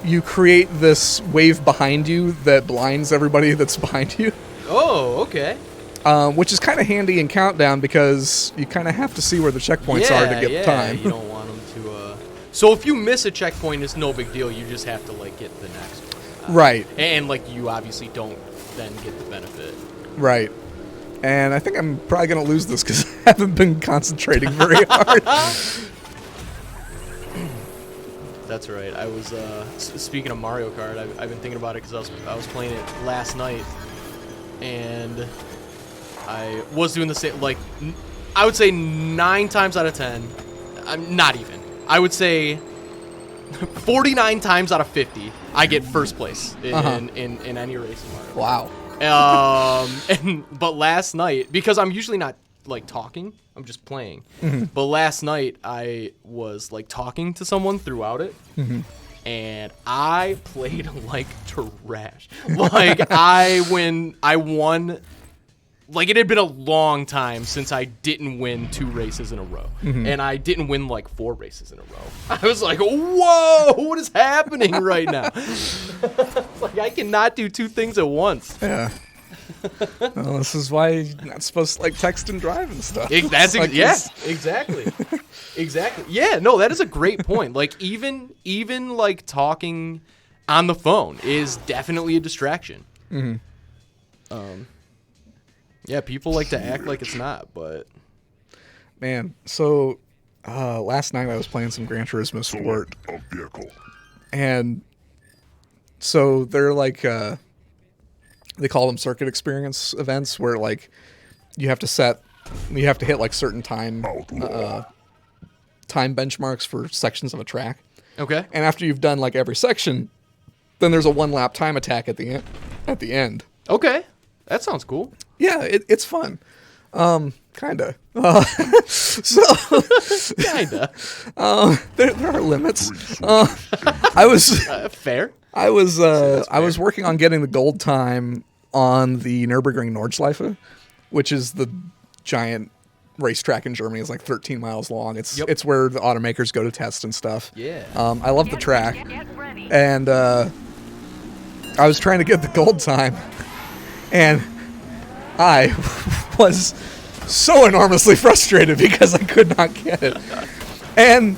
you create this wave behind you that blinds everybody that's behind you. oh, okay. Which is kind of handy in Countdown because you kind of have to see where the checkpoints are to get time. You don't want them to. So if you miss a checkpoint, it's no big deal. You just have to like get the next one. Right. And like you obviously don't then get the benefit. Right. And I think I'm probably going to lose this because I haven't been concentrating very hard. That's right. I was speaking of Mario Kart. I've been thinking about it because I was playing it last night, and I was doing the same. Like, I would say 9 times out of 10. Not even. I would say 49 times out of 50, I get first place in any race in Mario. Wow. But last night, because I'm usually not like talking, I'm just playing. But last night I was like talking to someone throughout it, and I played like trash. Like I won. Like it had been a long time since I didn't win 2 races in a row, and I didn't win like 4 races in a row. I was like, "Whoa, what is happening right now?" Like I cannot do 2 things at once. Yeah. Well, this is why you're not supposed to like text and drive and stuff. Exactly. Exactly. Yeah, no, that is a great point. Like even like talking on the phone is definitely a distraction. Yeah, people like to act like it's not, but Man, so last night I was playing some Gran Turismo Sport, A vehicle. and so they're like they call them circuit experience events where like you have to hit like certain time benchmarks for sections of a track. okay. And after you've done like every section, then there's a 1 lap time attack at the end. Okay. That sounds cool. Yeah, it's fun. Kinda. So Kinda. there are limits. I was Fair. I was working on getting the gold time on the Nürburgring Nordschleife, which is the giant racetrack in Germany. It's like 13 miles long. It's where the automakers go to test and stuff. Yeah. I love the track, and I was trying to get the gold time, and I was so enormously frustrated because I could not get it. And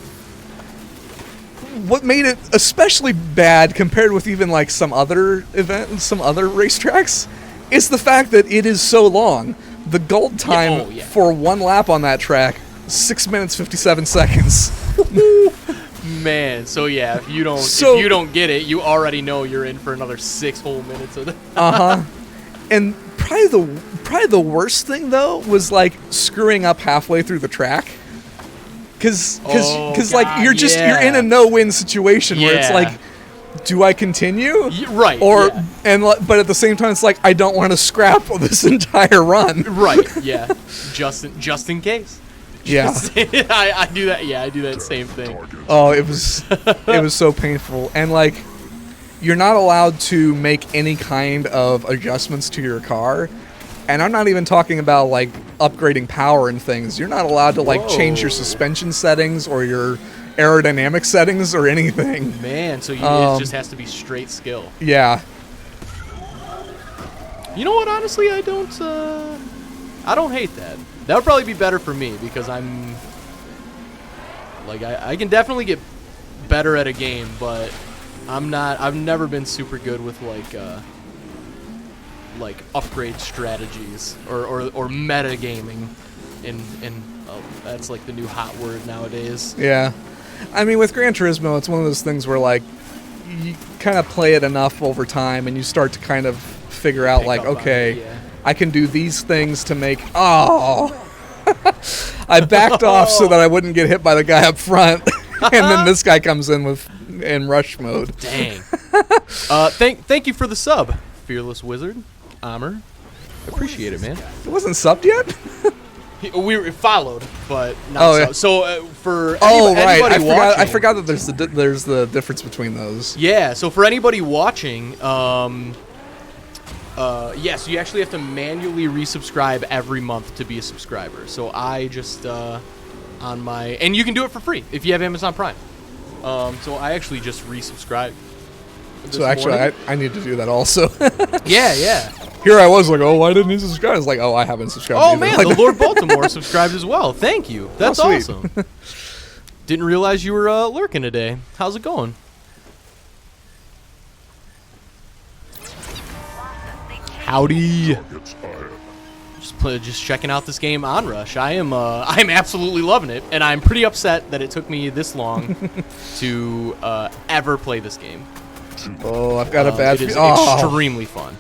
what made it especially bad compared with even like some other racetracks is the fact that it is so long. The gold time for 1 lap on that track, 6 minutes 57 seconds. Man, so yeah, if you don't get it, you already know you're in for another 6 whole minutes of that. And probably the worst thing though was like screwing up halfway through the track. Cause like you're in a no-win situation where it's like, do I continue? Right. Or but at the same time it's like I don't want to scrap this entire run. Right. Yeah. Just in case. Yeah. I do that. Yeah, I do that same thing. Oh, it was so painful. And like you're not allowed to make any kind of adjustments to your car. And I'm not even talking about like upgrading power and things. You're not allowed to like change your suspension settings or your aerodynamic settings or anything. Man, so it just has to be straight skill. Yeah. You know what? Honestly, I don't hate that. That would probably be better for me because I'm like I can definitely get better at a game, but I've never been super good with like upgrade strategies or metagaming in that's like the new hot word nowadays. Yeah. I mean, with Gran Turismo, it's one of those things where like you kind of play it enough over time and you start to kind of figure out like, okay, I can do these things to make... Oh! I backed off so that I wouldn't get hit by the guy up front. And then this guy comes in rush mode. Dang. Thank you for the sub, Fearless Wizard. Amr. Appreciate it, man. It wasn't subbed yet? We followed, but not yeah. So for right. anybody watching, I forgot that there's the difference between those. Yeah, so for anybody watching, yes, you actually have to manually resubscribe every month to be a subscriber. So I just on my, and you can do it for free if you have Amazon Prime. So I actually just resubscribed. So actually, I need to do that also. Yeah. Here I was like, oh, why didn't he subscribe? I was like, oh, I haven't subscribed. Oh either. man, Like, the Lord Baltimore subscribed as well. Thank you. That's awesome. Didn't realize you were lurking today. How's it going? Howdy. Just checking out this game, Onrush. I'm absolutely loving it, and I'm pretty upset that it took me this long to ever play this game. Oh, I've got a bad. It is extremely fun.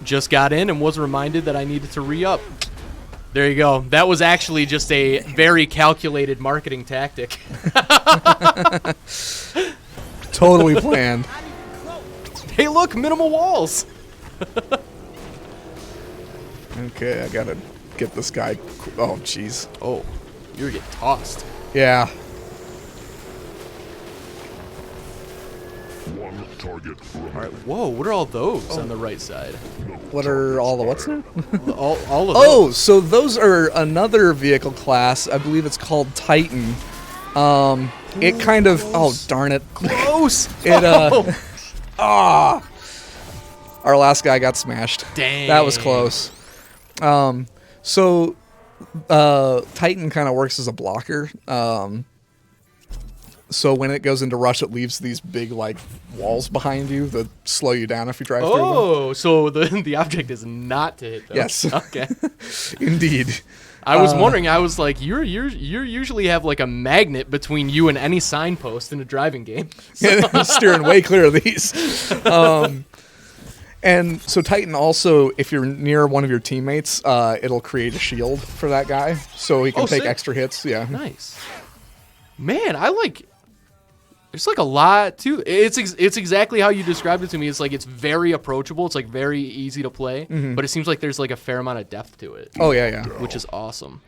Just got in and was reminded that I needed to re-up. There you go. That was actually just a very calculated marketing tactic. Totally planned. Hey, look, minimal walls. Okay, I gotta get this guy. Oh, jeez. Oh, you're getting tossed. Yeah. One target remaining. All right. Whoa, what are all those on the right side? What are all the what's now? all of Oh, those. so those are another vehicle class. I believe it's called Titan. It kind of. Oh, darn it. Close. It our last guy got smashed. Dang. That was close. So Titan kind of works as a blocker. So when it goes into rush, it leaves these big like walls behind you that slow you down if you drive through them. Oh, so the object is not to hit those. Yes. Okay. Indeed. I was wondering. I was like, you usually have like a magnet between you and any signpost in a driving game. I'm steering way clear of these. And so Titan also, if you're near one of your teammates, it'll create a shield for that guy, so he can take sick. extra hits. Yeah. Nice. Man, I like. There's like a lot too. It's exactly how you described it to me. It's like it's very approachable. It's like very easy to play, but it seems like there's like a fair amount of depth to it. Oh yeah. Which is awesome.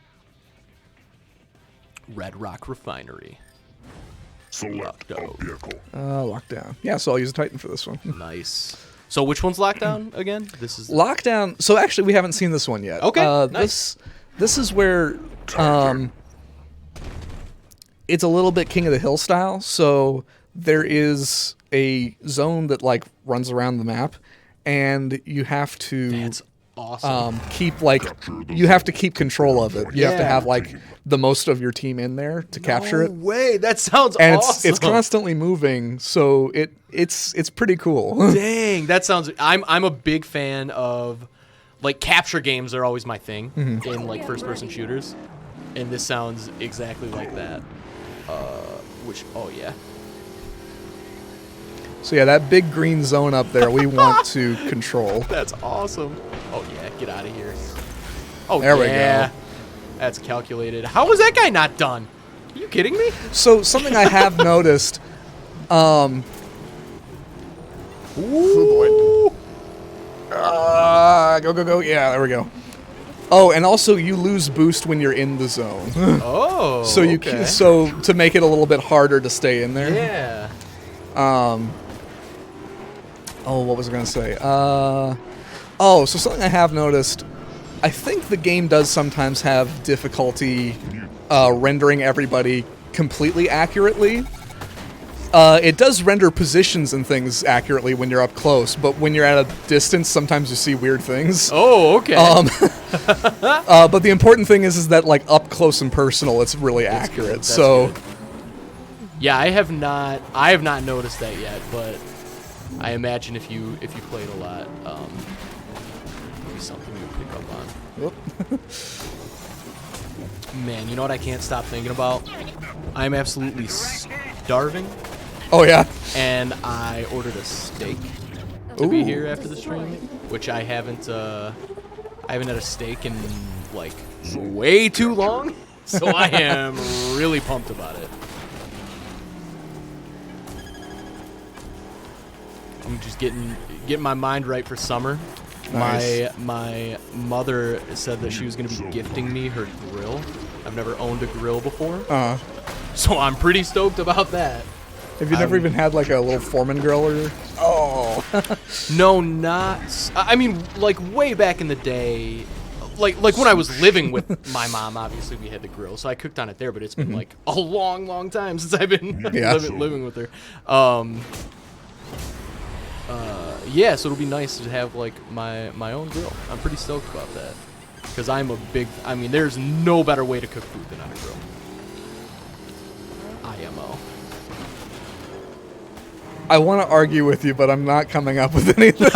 Red Rock Refinery. Select a vehicle. Lockdown. Yeah, so I'll use a Titan for this one. Nice. So which one's lockdown again? This is Lockdown. So actually, we haven't seen this one yet. Okay. Nice. This is where it's a little bit King of the Hill style. So there is a zone that like runs around the map, and you have to. That's awesome. Keep like you have to keep control of it. You have to Yeah. have like the most of your team in there to capture it. Way that sounds And awesome. it's constantly moving, so it's pretty cool. Dang, that sounds. I'm a big fan of like capture games. Are always my thing in like first person shooters, and this sounds exactly like that. Oh yeah. So yeah, that big green zone up there, we want to control. That's awesome. Oh yeah, get out of here. Oh There we yeah. go. That's calculated. How was that guy not done? Are you kidding me? So something I have noticed. Ooh. Go. Yeah, there we go. Oh, and also you lose boost when you're in the zone. Oh. So you okay. so to make it a little bit harder to stay in there. Yeah. Oh, what was I going to say? So something I have noticed, I think the game does sometimes have difficulty rendering everybody completely accurately. It does render positions and things accurately when you're up close, but when you're at a distance, sometimes you see weird things. Oh, okay. But the important thing is that like up close and personal, it's really accurate. That's so. good. Yeah, I have not noticed that yet, but I imagine if you played a lot, maybe something you'll pick up on. Whoop. Man, you know what I can't stop thinking about? I'm absolutely starving, Oh yeah. and I ordered a steak. to be here after the stream, which I haven't had a steak in like way too long, so I am really pumped about it. I'm just getting my mind right for summer. Nice. My mother said that she was going to be gifting me her grill. I've never owned a grill before, so I'm pretty stoked about that. Have you never even had like a little Foreman grill or? Oh. No, not. I mean, like way back in the day, like when I was living with my mom. Obviously, we had the grill, so I cooked on it there. But it's been like a long time since I've been living with her. Yeah, so it'll be nice to have like my own grill. I'm pretty stoked about that because I'm a big. I mean, there's no better way to cook food than on a grill. IMO. I want to argue with you, but I'm not coming up with anything.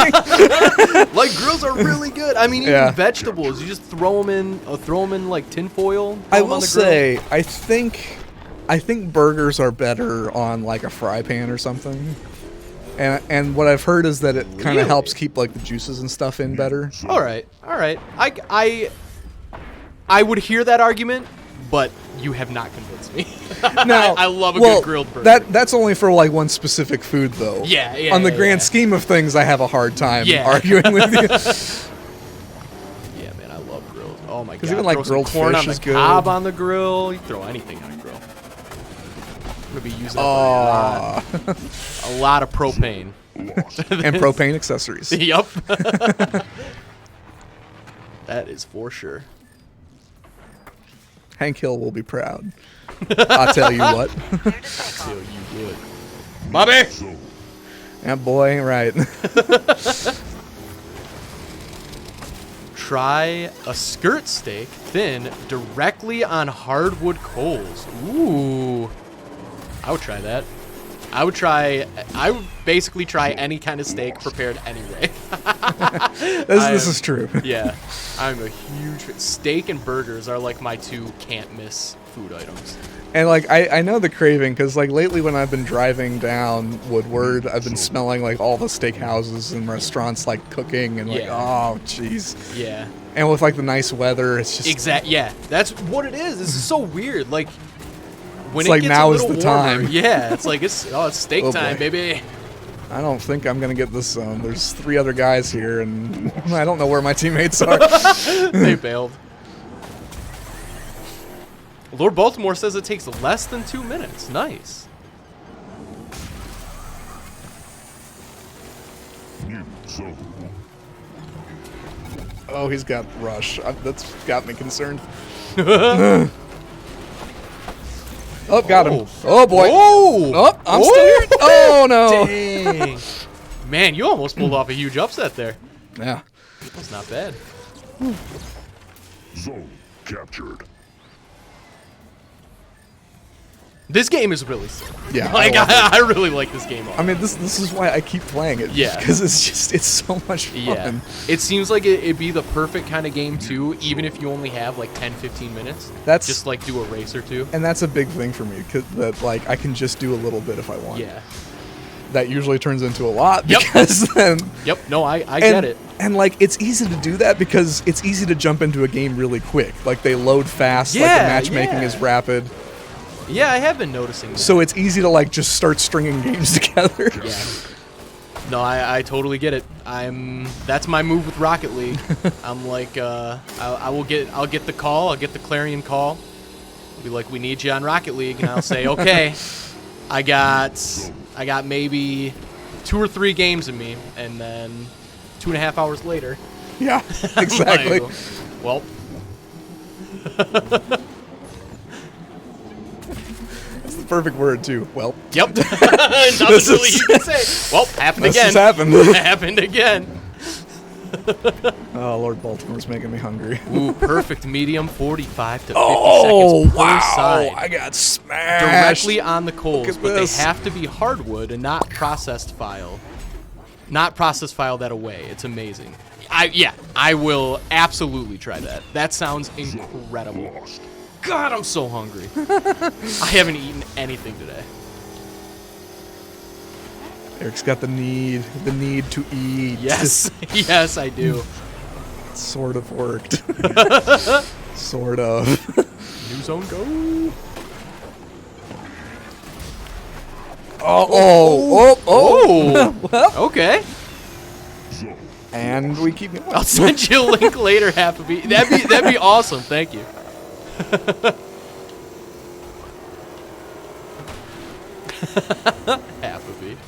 Like grills are really good. I mean, even vegetables, you just throw them in like tinfoil. I will say, I think burgers are better on like a fry pan or something. And what I've heard is that it kind of helps keep like the juices and stuff in better. All right. I would hear that argument, but you have not convinced me. Now, I love a good grilled burger. That's only for like one specific food, though. Yeah. On the grand scheme of things, I have a hard time arguing with you. Yeah, man, I love grilled. Oh my god. Because even like grilled corn fish on the is good. cob on the grill. You throw anything on a grill. I'm gonna be using a lot of propane. And propane accessories. Yep. That is for sure. Hank Hill will be proud. I'll tell you what. Till you do it. Bobby! Yeah, boy, ain't right. Try a skirt steak thin directly on hardwood coals. Ooh. I would try that. I would basically try any kind of steak prepared anyway. This is true. Yeah. I'm a huge steak and burgers are like my two can't miss food items. And like I know the craving because like lately when I've been driving down Woodward, I've been smelling like all the steakhouses and restaurants like cooking and like oh jeez. Yeah. And with like the nice weather, it's just Yeah, that's what it is. This is so weird. Like when it's it like gets now a is little the warmer, time. Yeah, it's like it's steak time, boy. baby. I don't think I'm gonna get this zone. There's 3 other guys here, and I don't know where my teammates are. They bailed. Lord Baltimore says it takes less than 2 minutes. Nice. Oh, he's got rush. That's got me concerned. Oh, got him. Oh, boy. Oh, I'm still here. Oh, no. Dang. Man, you almost pulled off a huge upset there. Yeah. That's not bad. Zone captured. This game is really sick. Yeah. Like, I really like this game. I mean, this is why I keep playing it. Yeah. Because it's so much fun. Yeah. It seems like it'd be the perfect kind of game, too, even if you only have, like, 10, 15 minutes. That's just, like, do a race or two. And that's a big thing for me, because that, like, I can just do a little bit if I want. Yeah. That usually turns into a lot, because then... Yep, no, I get it. And, like, it's easy to do that because it's easy to jump into a game really quick. Like, they load fast, like, the matchmaking is rapid. Yeah, I have been noticing that. So it's easy to, like, just start stringing games together. Yeah. No, I totally get it. That's my move with Rocket League. I'm like, I'll get the call, I'll get the clarion call. I'll be like, we need you on Rocket League, and I'll say, okay, I got maybe 2 or 3 games in me, and then 2.5 hours later. Yeah, exactly. Like, well. Perfect word too. Well. Yep. Nothing really you can say. Well, happened again. This happened. Happened again. Oh, Lord Baltimore's making me hungry. Ooh, perfect medium, 45 to 50 seconds per side. I got smashed. Directly on the coals, but this. they have to be hardwood and not processed file. Not processed file that away. It's amazing. I will absolutely try that. That sounds incredible. God, I'm so hungry. I haven't eaten anything today. Eric's got the need to eat. Yes, yes, I do. Sort of worked. Sort of. New zone, go. Oh. Well, Okay. and we keep going. I'll send you a link later, Half a Beat. That'd be awesome. Thank you. Half a beat.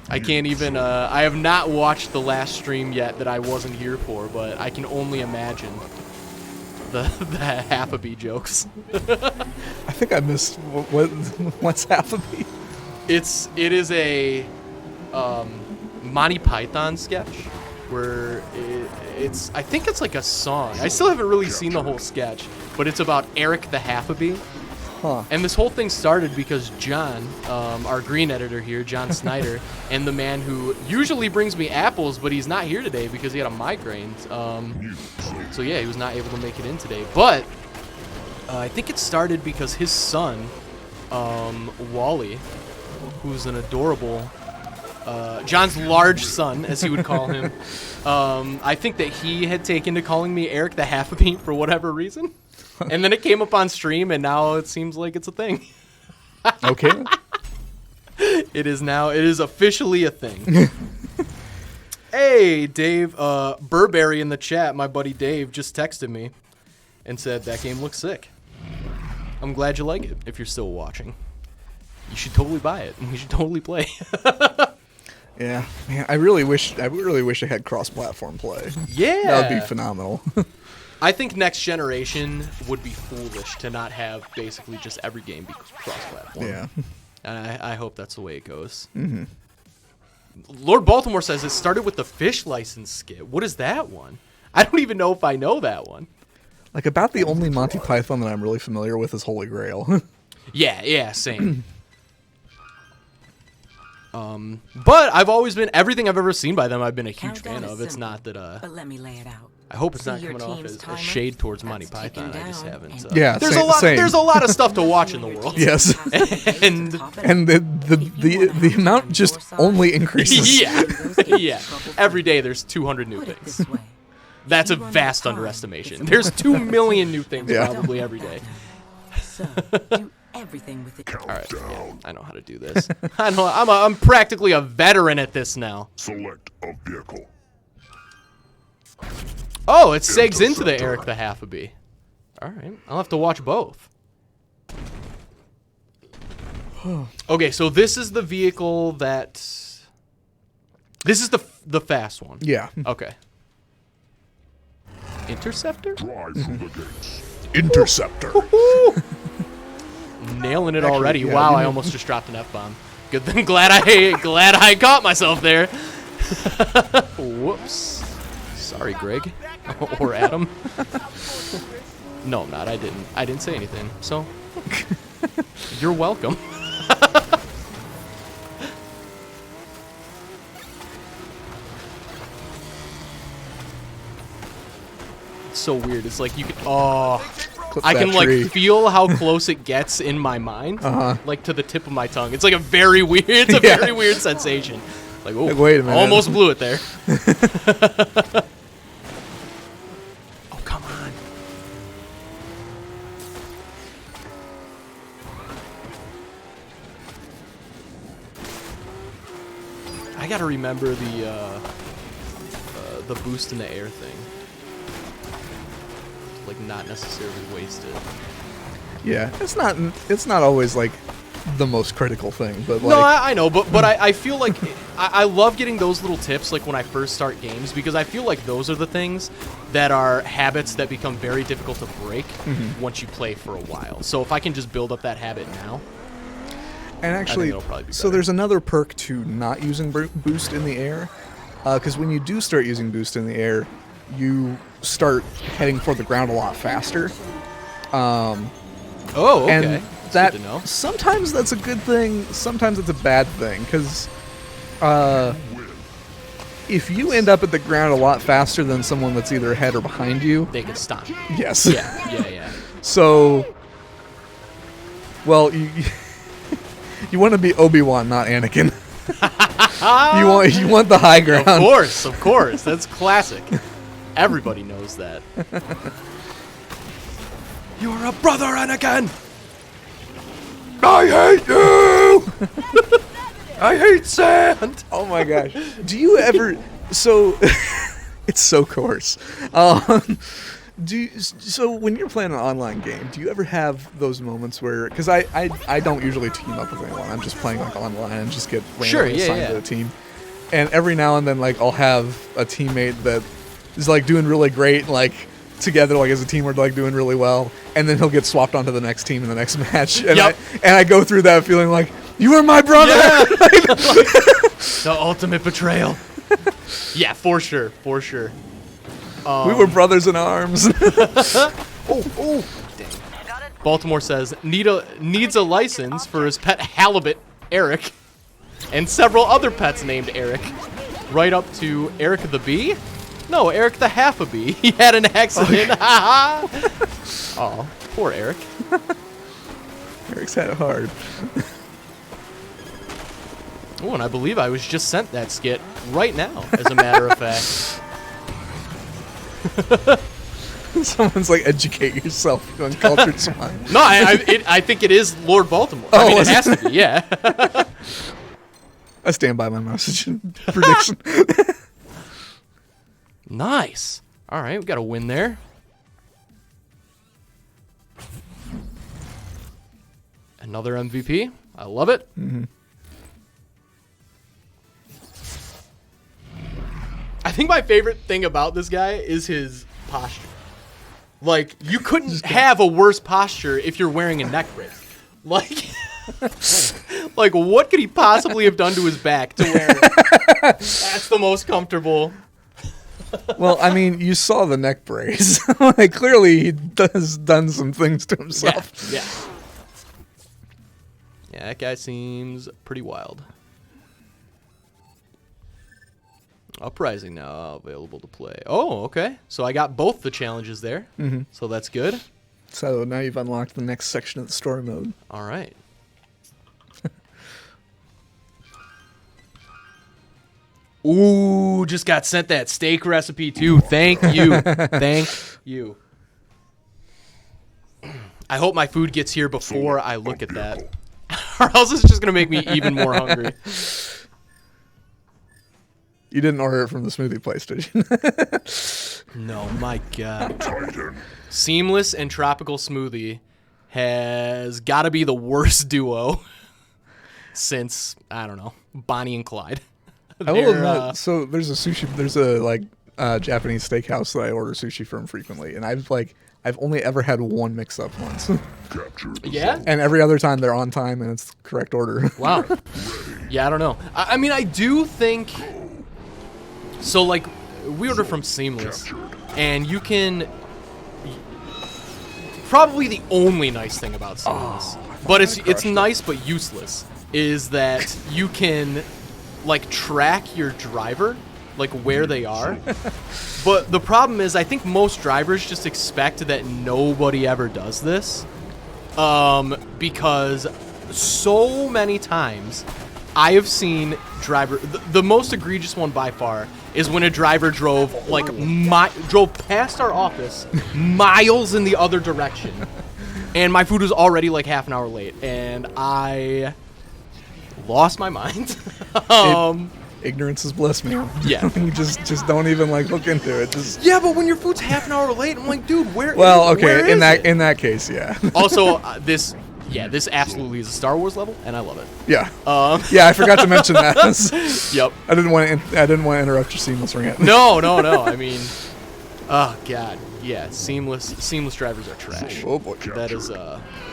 I can't even. I have not watched the last stream yet that I wasn't here for, but I can only imagine the half a beat jokes. I think I missed what's half a beat. It is a Monty Python sketch where it's I think it's like a song. I still haven't really seen the whole sketch, but it's about Eric the Half-a-Bee. Huh. And this whole thing started because John, our green editor here, John Snyder, and the man who usually brings me apples, but he's not here today because he had a migraine. So yeah, he was not able to make it in today. But I think it started because his son, Wally, who's an adorable, John's large son, as he would call him, I think that he had taken to calling me Eric the Half-a-Beat for whatever reason. And then it came up on stream, and now it seems like it's a thing. Okay. It is officially a thing. Hey, Dave, Burberry in the chat, my buddy Dave, just texted me and said that game looks sick. I'm glad you like it. If you're still watching, you should totally buy it, and we should totally play. Yeah, man, I really wish I had cross-platform play. Yeah, That would be phenomenal. I think next generation would be foolish to not have basically just every game be cross-platform. Yeah. And I hope that's the way it goes. Mm-hmm. Lord Baltimore says it started with the fish license skit. What is that one? I don't even know if I know that one. Like, about the only Monty Python that I'm really familiar with is Holy Grail. Yeah, same. But I've always been, everything I've ever seen by them, I've been a huge fan of. It's not that, But let me lay it out. I hope it's See not your coming off team's as a timer? shade towards Monty That's ticking Python. I just down. haven't. Yeah, same. There's a lot of stuff to watch in the world. Yes. And the amount just only increases. Yeah. Every day there's 200 new things. That's a vast underestimation. There's 2 million new things probably every day. So, do everything with it. All right, yeah, I know how to do this. I'm practically a veteran at this now. Select a vehicle. Oh, it segs into the Eric the Half-a-Bee. All right, I'll have to watch both. Okay, so this is the vehicle that. This is the fast one. Yeah. Okay. Interceptor? Drive through the gates. Interceptor. Nailing it Actually, already. yeah, Wow, I almost just dropped an F-bomb. Good thing. Glad I caught myself there. Whoops. Sorry, Greg. Or Adam. No, I'm not. I didn't say anything. So, you're welcome. It's so weird. It's like you can. Oh. Clip I that can like tree. feel how close it gets in my mind, like to the tip of my tongue. It's like a very weird, Yeah. very weird sensation. Like, oh, Like, wait a minute. almost blew it there. Oh, come on! I gotta remember the boost in the air thing. Like, not necessarily wasted. Yeah, it's not always like the most critical thing, but like No, I know, but I feel like I love getting those little tips like when I first start games, because I feel like those are the things that are habits that become very difficult to break once you play for a while. So if I can just build up that habit now. and actually, it'll probably be so better. there's another perk to not using boost in the air, because when you do start using boost in the air, you start heading for the ground a lot faster. Oh, okay. And That's that good to know. sometimes that's a good thing, sometimes it's a bad thing, because if you end up at the ground a lot faster than someone that's either ahead or behind you, They can stop. yes. Yeah. So, well, You want to be Obi-Wan, not Anakin. you want the high ground. Of course. That's classic. Everybody knows that. You're a brother, Anakin! I hate you! I hate sand! Oh my gosh. Do you ever... So... it's so coarse. So when you're playing an online game, do you ever have those moments where... Because I don't usually team up with anyone. I'm just playing like online and just get randomly assigned to a team. And every now and then, like, I'll have a teammate that is like doing really great, like together, like as a team, we're like doing really well, and then he'll get swapped onto the next team in the next match, and I go through that feeling like, you are my brother. Yeah. The ultimate betrayal. Yeah, for sure. We were brothers in arms. Oh, dang. Baltimore says needs a license for his pet halibut, Eric, and several other pets named Eric. Right up to Eric the Bee? No, Eric the half a bee. He had an accident. Oh, poor Eric. Eric's had it hard. Oh, and I believe I was just sent that skit right now, as a matter of fact. Someone's like, educate yourself, you uncultured swine. No, I think it is Lord Baltimore. I mean, it has to be, yeah. I stand by my message and prediction. Nice. All right, we got a win there. Another MVP. I love it. Mm-hmm. I think my favorite thing about this guy is his posture. Like, you couldn't have a worse posture if you're wearing a neck brace. Like, like, what could he possibly have done to his back to where that's the most comfortable? Well, I mean, you saw the neck brace. Like, clearly he has done some things to himself. Yeah. Yeah, that guy seems pretty wild. Uprising now available to play. Oh, okay. So I got both the challenges there. Mm-hmm. So that's good. So now you've unlocked the next section of the story mode. All right. Ooh, just got sent that steak recipe too. Thank you. Thank you. I hope my food gets here before I look at that. Or else it's just going to make me even more hungry. You didn't order it from the smoothie place, did you? No, my God. Seamless and Tropical Smoothie has got to be the worst duo since, I don't know, Bonnie and Clyde. I will admit, so there's a Japanese steakhouse that I order sushi from frequently, and I've only ever had one mix-up once. Yeah? And every other time they're on time and it's the correct order. Wow. Yeah, I don't know. I mean, I do think... So, like, we order from Seamless, and you can... Probably the only nice thing about Seamless, but it's nice but useless, is that you can... like track your driver, like where they are. But the problem is, I think most drivers just expect that nobody ever does this, because so many times I have seen the most egregious one by far is when a driver drove drove past our office miles in the other direction, and my food was already like half an hour late, and I lost my mind. Ignorance is bliss, man. Yeah. You just don't even like look into it. Just Yeah, but when your food's half an hour late, I'm like, dude, where? Well, okay, where in is that case, yeah. Also, this absolutely is a Star Wars level, and I love it. Yeah. Yeah, I forgot to mention that. Yep. I didn't want to interrupt your seamless rant. No. I mean, oh God, yeah. Seamless drivers are trash. Oh boy. That is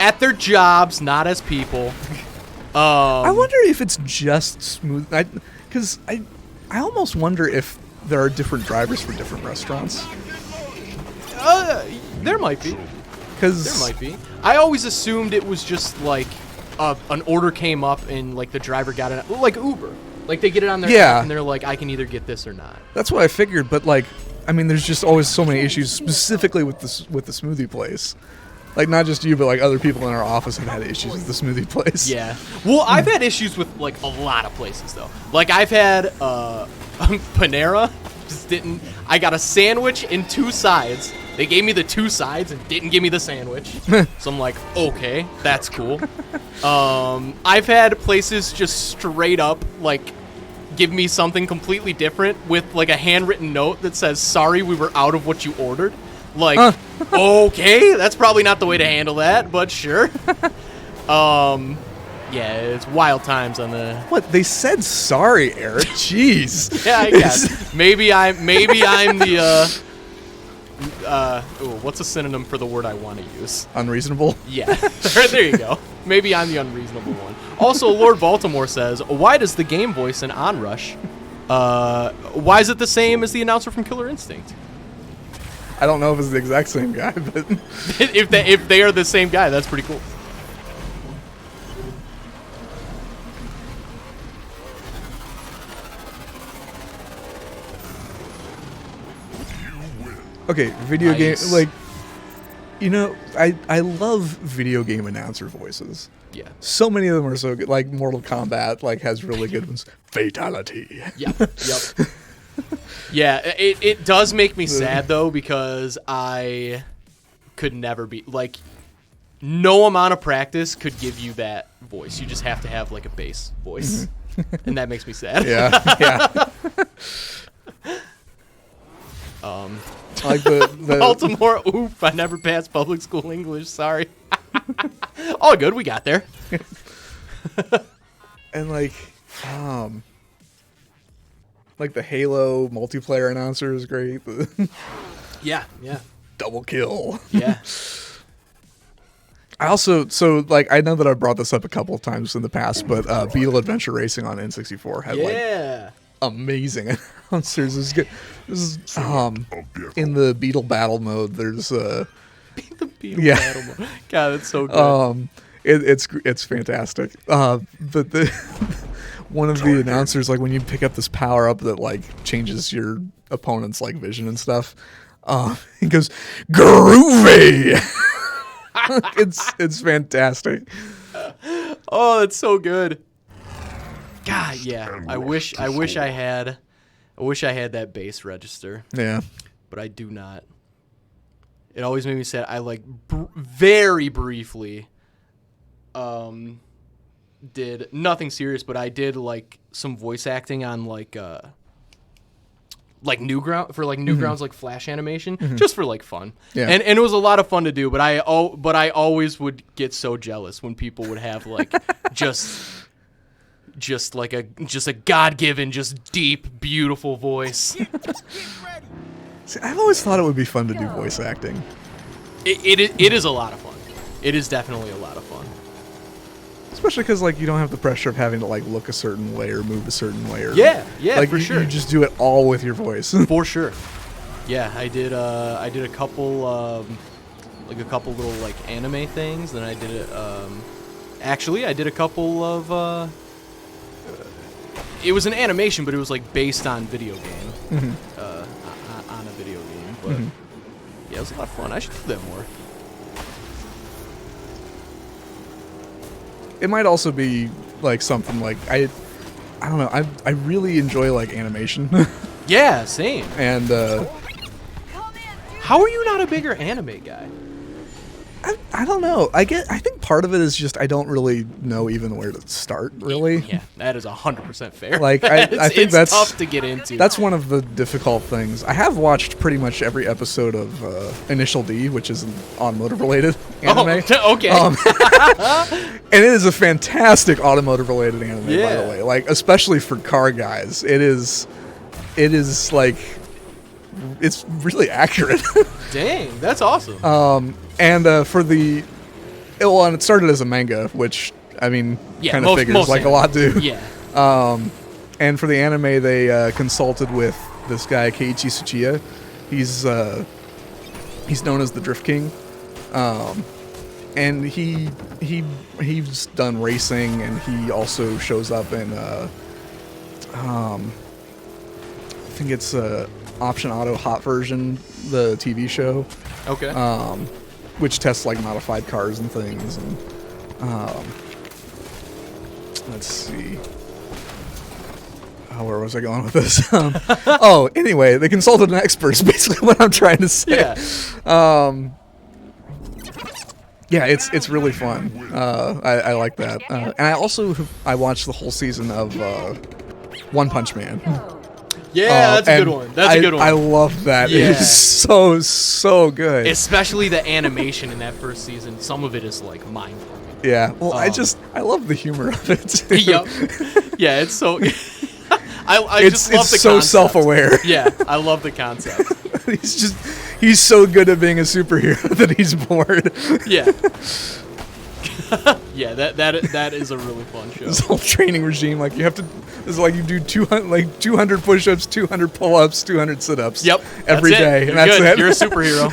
at their jobs, not as people. I wonder if it's just smooth. Because I almost wonder if there are different drivers for different restaurants. There might be. There might be. I always assumed it was just like an order came up and like the driver got it, like Uber. Like they get it on their app and they're like, I can either get this or not. That's what I figured, but like, I mean, there's just always so many issues specifically with the smoothie place. Like, not just you, but like other people in our office have had issues with the smoothie place. Yeah. Well, I've had issues with like a lot of places though. Like I've had Panera just didn't. I got a sandwich and 2 sides. They gave me the 2 sides and didn't give me the sandwich. So I'm like, okay, that's cool. I've had places just straight up like give me something completely different with like a handwritten note that says, "Sorry, we were out of what you ordered." Like, okay, that's probably not the way to handle that, but sure. Yeah, it's wild times on the. What, they said sorry, Eric? Jeez. Yeah, I guess. Maybe I'm the what's a synonym for the word I want to use? Unreasonable. Yeah. There you go. Maybe I'm the unreasonable one. Also, Lord Baltimore says, "Why does the game voice in Onrush? Why is it the same as the announcer from Killer Instinct?" I don't know if it's the exact same guy, but if they are the same guy, that's pretty cool. okay, video Nice. game, like, you know, I love video game announcer voices. Yeah. So many of them are so good. Like Mortal Kombat, like, has really good ones. Fatality. Yep. Yeah, it does make me sad though, because I could never be like, no amount of practice could give you that voice. You just have to have like a bass voice, and that makes me sad. Yeah. Like the Baltimore, oof! I never passed public school English. Sorry. All good, we got there. and like the Halo multiplayer announcer is great. Yeah. Double kill. Yeah. I also, so like, I know that I've brought this up a couple of times in the past, but Beetle Adventure Racing on N64 had like amazing announcers. It was good. This is in the Beetle battle mode. There's The Beetle Yeah. battle mode. God, that's so good. it's fantastic. But the one of the announcers, like when you pick up this power up that like changes your opponent's like vision and stuff, he goes groovy. It's fantastic. Oh, that's so good. God, yeah. I wish I had that bass register, Yeah. but I do not. It always made me sad. I like very briefly did nothing serious, but I did like some voice acting on like Newgrounds like Flash animation, just for like fun. Yeah. And it was a lot of fun to do, but I always would get so jealous when people would have like just a God-given, just deep, beautiful voice. See, I've always thought it would be fun to do voice acting. It is a lot of fun. It is definitely a lot of fun. Especially because like you don't have the pressure of having to like look a certain way or move a certain way. Or, Yeah, like, for sure. You just do it all with your voice. For sure. Yeah, I did a couple little like anime things. Then I did it. Actually, I did a couple of. It was an animation, but it was like based on video game. On a video game, but yeah, it was a lot of fun. I should do that more. It might also be like something like I don't know. I really enjoy like animation. Yeah, same. And How are you not a bigger anime guy? I don't know. I think part of it is just I don't really know even where to start, really. Yeah, that is 100% fair. Like, I think it's that's tough to get into. That's one of the difficult things. I have watched pretty much every episode of Initial D, which is an automotive-related anime. Oh, okay. And it is a fantastic automotive-related anime, by Yeah. the way. Like, especially for car guys, it is like, it's really accurate. Dang, that's awesome. And for the, and it started as a manga, which I mean, Yeah, kind of figures most like a anime. lot do. Yeah. And for the anime, they consulted with this guy Keiichi Tsuchiya. He's known as the Drift King, and he's done racing, and he also shows up in I think it's Option Auto Hot Version, the TV show. Okay. which tests like modified cars and things. And let's see. Where was I going with this? Anyway, they consulted an expert is basically what I'm trying to say. Yeah, it's really fun. I like that. And I watched the whole season of One Punch Man. Yeah, that's a good one. That's a good one. I love that. Yeah. It's so good. Especially the animation in that first season. Some of it is like mind-blowing. Yeah. Well, I love the humor of it too. Yep. Yeah, it's so. I just love the so concept. self-aware. Yeah, I love the concept. he's so good at being a superhero that he's bored. Yeah. Yeah, that is a really fun show. This whole training regime, like you have to, it's like you do 200 push-ups, 200 pull-ups, 200 sit-ups. Yep. Every day. You're And that's good. it. You're a superhero.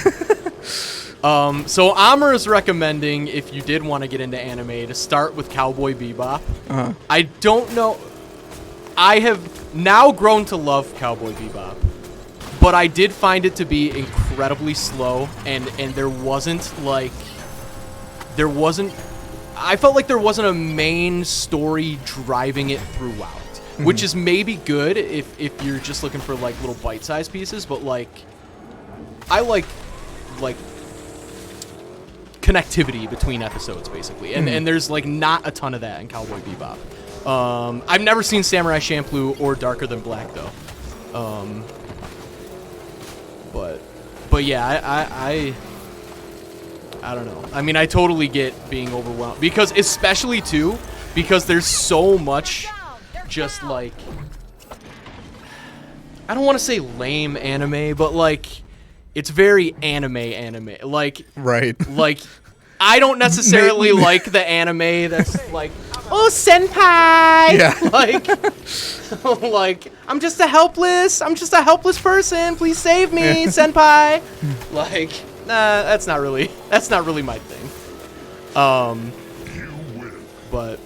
So Amr is recommending, if you did want to get into anime, to start with Cowboy Bebop. Uh-huh. I don't know. I have now grown to love Cowboy Bebop, but I did find it to be incredibly slow, and there wasn't I felt like there wasn't a main story driving it throughout, which is maybe good if you're just looking for like little bite-sized pieces, but like I like connectivity between episodes basically, and there's like not a ton of that in Cowboy Bebop. I've never seen Samurai Champloo or Darker Than Black though. But yeah, I don't know. I mean, I totally get being overwhelmed because there's so much just like, I don't want to say lame anime, but like it's very anime like Right. like I don't necessarily like the anime that's like, oh, senpai. Yeah. Like I'm just a helpless person. Please save me, senpai. Like, nah, that's not really my thing. But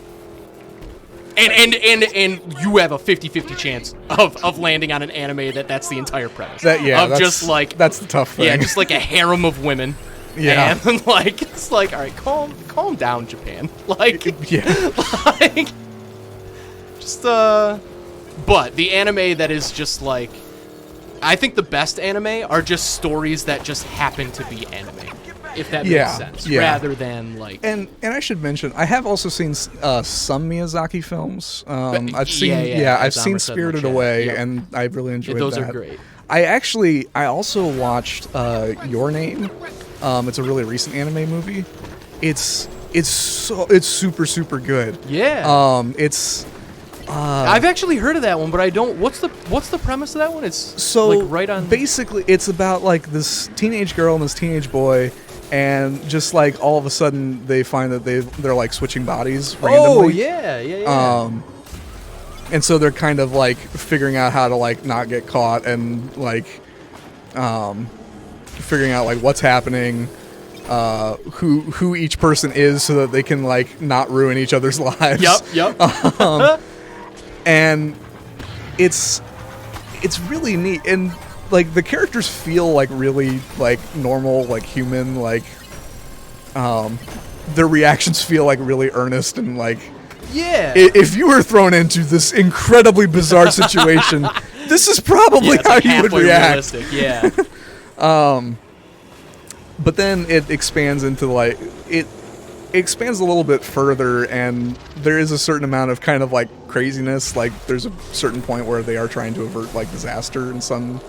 and you have a 50-50 chance of landing on an anime that's the entire premise. That's the tough thing. Yeah, just like a harem of women. Yeah. And like it's like, all right, calm down, Japan. Like, Yeah. like just but the anime that is just like, I think the best anime are just stories that just happen to be anime, if that makes sense, rather than like. And I should mention, I have also seen some Miyazaki films. I've seen Spirited Away, and I really enjoyed that. Those are great. I also watched Your Name. It's a really recent anime movie. It's super good. Yeah. I've actually heard of that one, but I don't. What's the premise of that one? It's so like right on. Basically, it's about like this teenage girl and this teenage boy, and just like all of a sudden they find that they're like switching bodies randomly. Oh yeah. And so they're kind of like figuring out how to like not get caught and like figuring out like what's happening, who each person is, so that they can like not ruin each other's lives. Yep. And it's really neat, and like the characters feel like really like normal, like human, like their reactions feel like really earnest and like, yeah. If you were thrown into this incredibly bizarre situation, this is probably how like you would react. Realistic. Yeah. But then it expands into like it expands a little bit further, and there is a certain amount of kind of like craziness. Like there's a certain point where they are trying to avert like disaster in some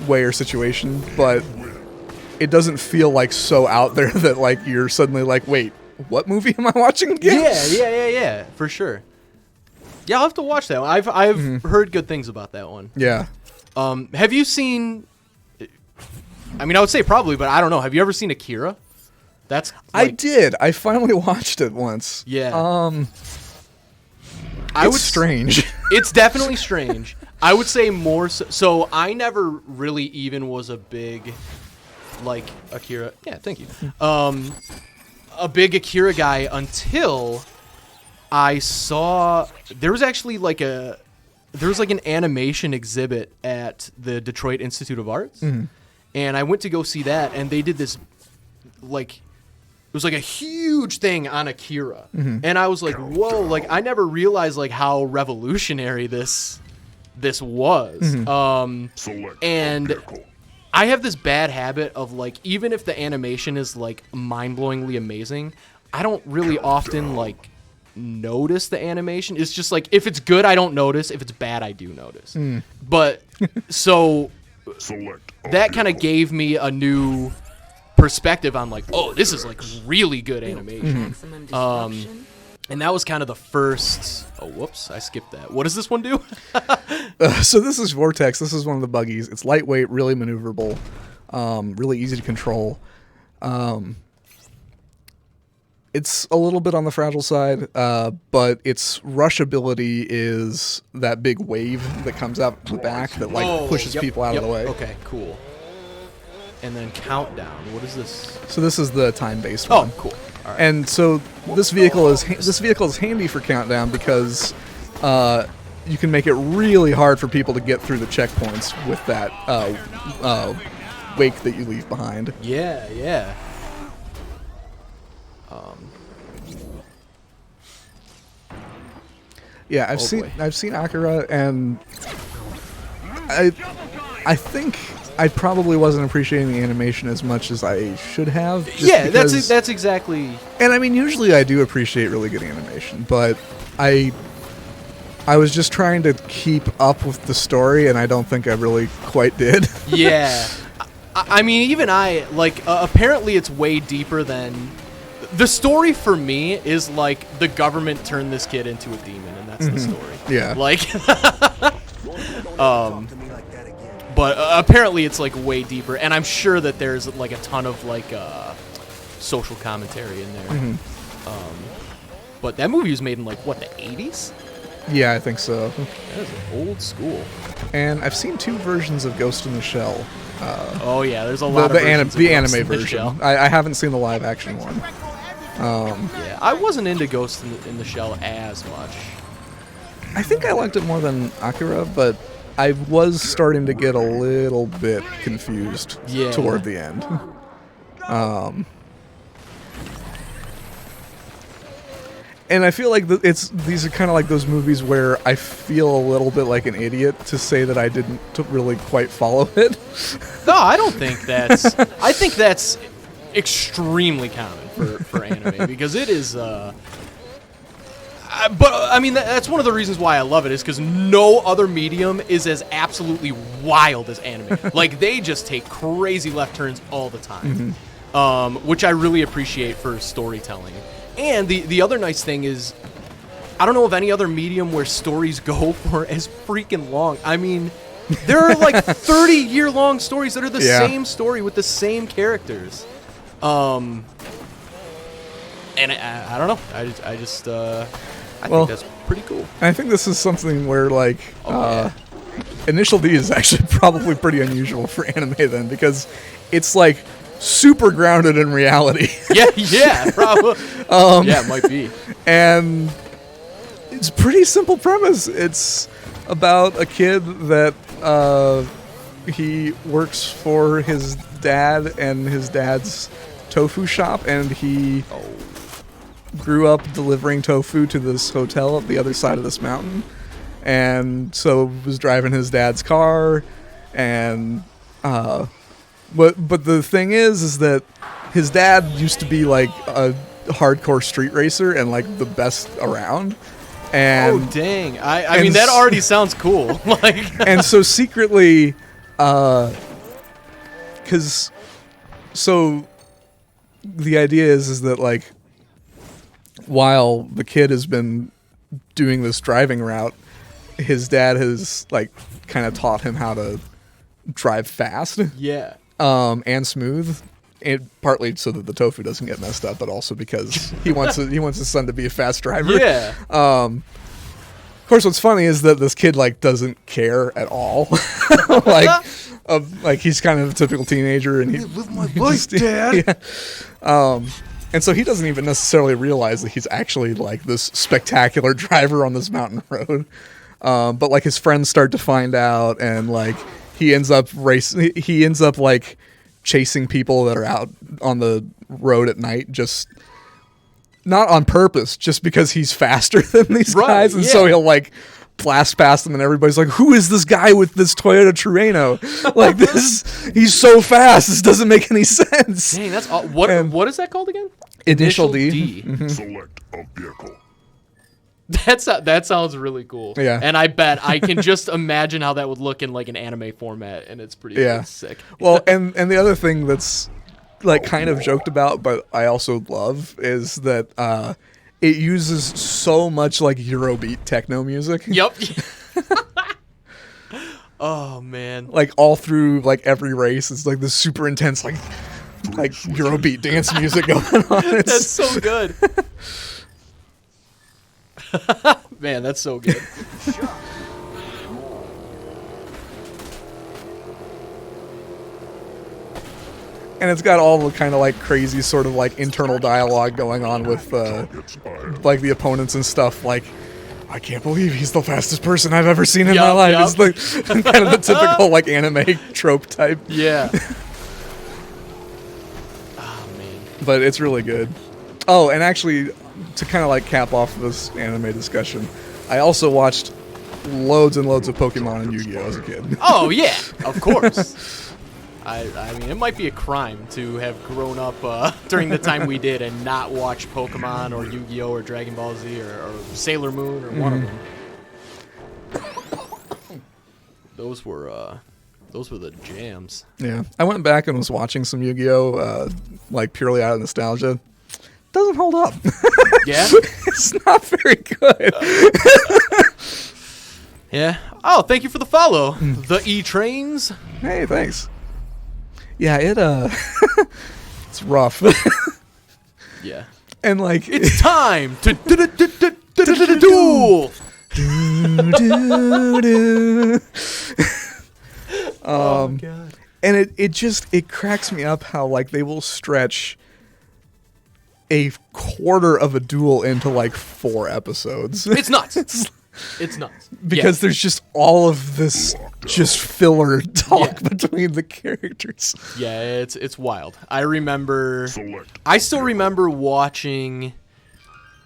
way or situation, but it doesn't feel like so out there that like you're suddenly like, wait, what movie am I watching again? Yeah, for sure. Yeah, I'll have to watch that one. I've heard good things about that one. Yeah. Have you seen? I mean, I would say probably, but I don't know. Have you ever seen Akira? That's like, I did. I finally watched it once. Yeah. It's strange. It's definitely strange. I would say more so I never really even was a big like Akira. Yeah, thank you. A big Akira guy until I saw there was an animation exhibit at the Detroit Institute of Arts. And I went to go see that, and they did this like it was like a huge thing on Akira, and I was like, whoa, like I never realized like how revolutionary this was. And I have this bad habit of like, even if the animation is like mind-blowingly amazing, I don't really often like notice the animation. It's just like, if it's good, I don't notice. If it's bad, I do notice. But so that kind of gave me a new perspective on like, oh, this is like really good animation. And that was kind of the first. Oh, whoops, I skipped that. What does this one do? So this is Vortex. This is one of the buggies. It's lightweight, really maneuverable, really easy to control. It's a little bit on the fragile side, but its rush ability is that big wave that comes out the back that like pushes people out of the way. Okay, cool. And then countdown. What is this? So this is the time-based one. Oh, cool. All right. And so this vehicle is handy for countdown because you can make it really hard for people to get through the checkpoints with that wake that you leave behind. Yeah, yeah. Yeah, I've seen Akira, and I think I probably wasn't appreciating the animation as much as I should have. Yeah, that's exactly. And I mean, usually I do appreciate really good animation, but I was just trying to keep up with the story, and I don't think I really quite did. Yeah, I mean, even I like. Apparently, it's way deeper than. The story for me is like the government turned this kid into a demon, and that's the story. Yeah. Like, but apparently it's like way deeper, and I'm sure that there's like a ton of like social commentary in there. But that movie was made in like what, the 80s? Yeah, I think so. That is old school. And I've seen 2 versions of Ghost in the Shell. Oh yeah, there's a lot of versions the of Ghost anime in the version. Shell. I haven't seen the live action one. Yeah, I wasn't into Ghost in the Shell as much. I think I liked it more than Akira, but I was starting to get a little bit confused toward the end. And I feel like these are kind of like those movies where I feel a little bit like an idiot to say that I didn't really quite follow it. No, I don't think that's. I think that's extremely common for anime because it is. But I mean, that's one of the reasons why I love it is because no other medium is as absolutely wild as anime. Like they just take crazy left turns all the time, which I really appreciate for storytelling. And the other nice thing is, I don't know of any other medium where stories go for as freaking long. I mean, there are like 30-year-long stories that are the same story with the same characters. And I don't know. I think that's pretty cool. I think this is something where like Initial D is actually probably pretty unusual for anime then because it's like super grounded in reality. yeah, probably. Yeah, it might be. And it's a pretty simple premise. It's about a kid that he works for his dad and his dad's tofu shop, and he grew up delivering tofu to this hotel at the other side of this mountain, and so was driving his dad's car, and but the thing is that his dad used to be like a hardcore street racer and like the best around. And oh dang! I mean that already sounds cool. Like, and so secretly, because so the idea is that like while the kid has been doing this driving route, his dad has like kind of taught him how to drive fast. Yeah. And smooth. And partly so that the tofu doesn't get messed up, but also because he wants his son to be a fast driver. Yeah. Of course, what's funny is that this kid like doesn't care at all. like he's kind of a typical teenager, and he live my life, Dad. Yeah. And so he doesn't even necessarily realize that he's actually like this spectacular driver on this mountain road. But like his friends start to find out, and like he ends up like chasing people that are out on the road at night, just not on purpose, just because he's faster than these guys, and so he'll like blast past them, and everybody's like, "Who is this guy with this Toyota Trueno? Like this, he's so fast. This doesn't make any sense." Dang, that's what is that called again? Initial D. Mm-hmm. Select a vehicle. That sounds really cool. Yeah. And I bet I can just imagine how that would look in like an anime format, and it's pretty sick. Well, and the other thing that's like kind of joked about, but I also love, is that it uses so much like Eurobeat techno music. Yep. Oh man. Like all through like every race, it's like this super intense like Eurobeat dance music going on. That's so good. Man, that's so good. And it's got all the kind of like crazy sort of like internal dialogue going on with like the opponents and stuff. Like, I can't believe he's the fastest person I've ever seen in my life. It's like kind of the typical like anime trope type. Yeah. Oh man. But it's really good. Oh, and actually, to kind of like cap off this anime discussion, I also watched loads and loads of Pokemon and Yu-Gi-Oh as a kid. Oh yeah, of course. I mean, it might be a crime to have grown up during the time we did and not watch Pokemon or Yu-Gi-Oh or Dragon Ball Z or Sailor Moon or one of them. Those were the jams. Yeah, I went back and was watching some Yu-Gi-Oh, like purely out of nostalgia. Doesn't hold up. Yeah? It's not very good. Yeah. Oh, thank you for the follow. The E-Trains. Hey, thanks. Yeah, it's rough. Yeah. And like it's time to duel. Oh God. And it cracks me up how like they will stretch a quarter of a duel into like 4 episodes. It's nuts. It's nuts. Because there's just all of this just filler talk between the characters. Yeah, it's wild. I still remember watching,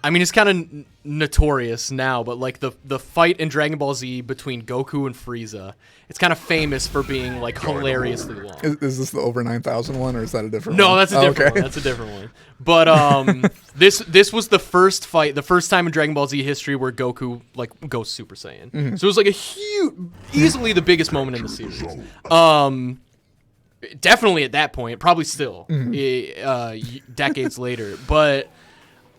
I mean, it's kind of notorious now, but like the fight in Dragon Ball Z between Goku and Frieza, it's kind of famous for being like hilariously long. Is this the over 9,000 one, or is that a different one? No, that's a different one. That's a different one. But this was the first fight, the first time in Dragon Ball Z history where Goku like goes Super Saiyan. Mm-hmm. So it was like a huge, easily the biggest moment in the series. Definitely at that point, probably still decades later, but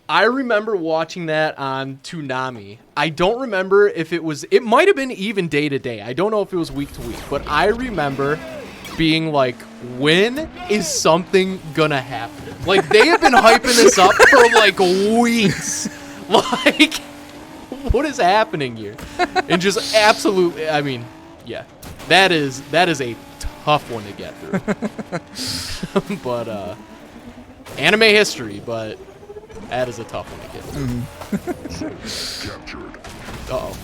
I remember watching that on Toonami. I don't remember if it might have been even day to day. I don't know if it was week to week, but I remember being like, when is something gonna happen? Like, they have been hyping this up for like weeks. Like, what is happening here? And just absolutely, I mean, yeah, that is a tough one to get through. But, anime history, but that is a tough one to get through. Uh-oh.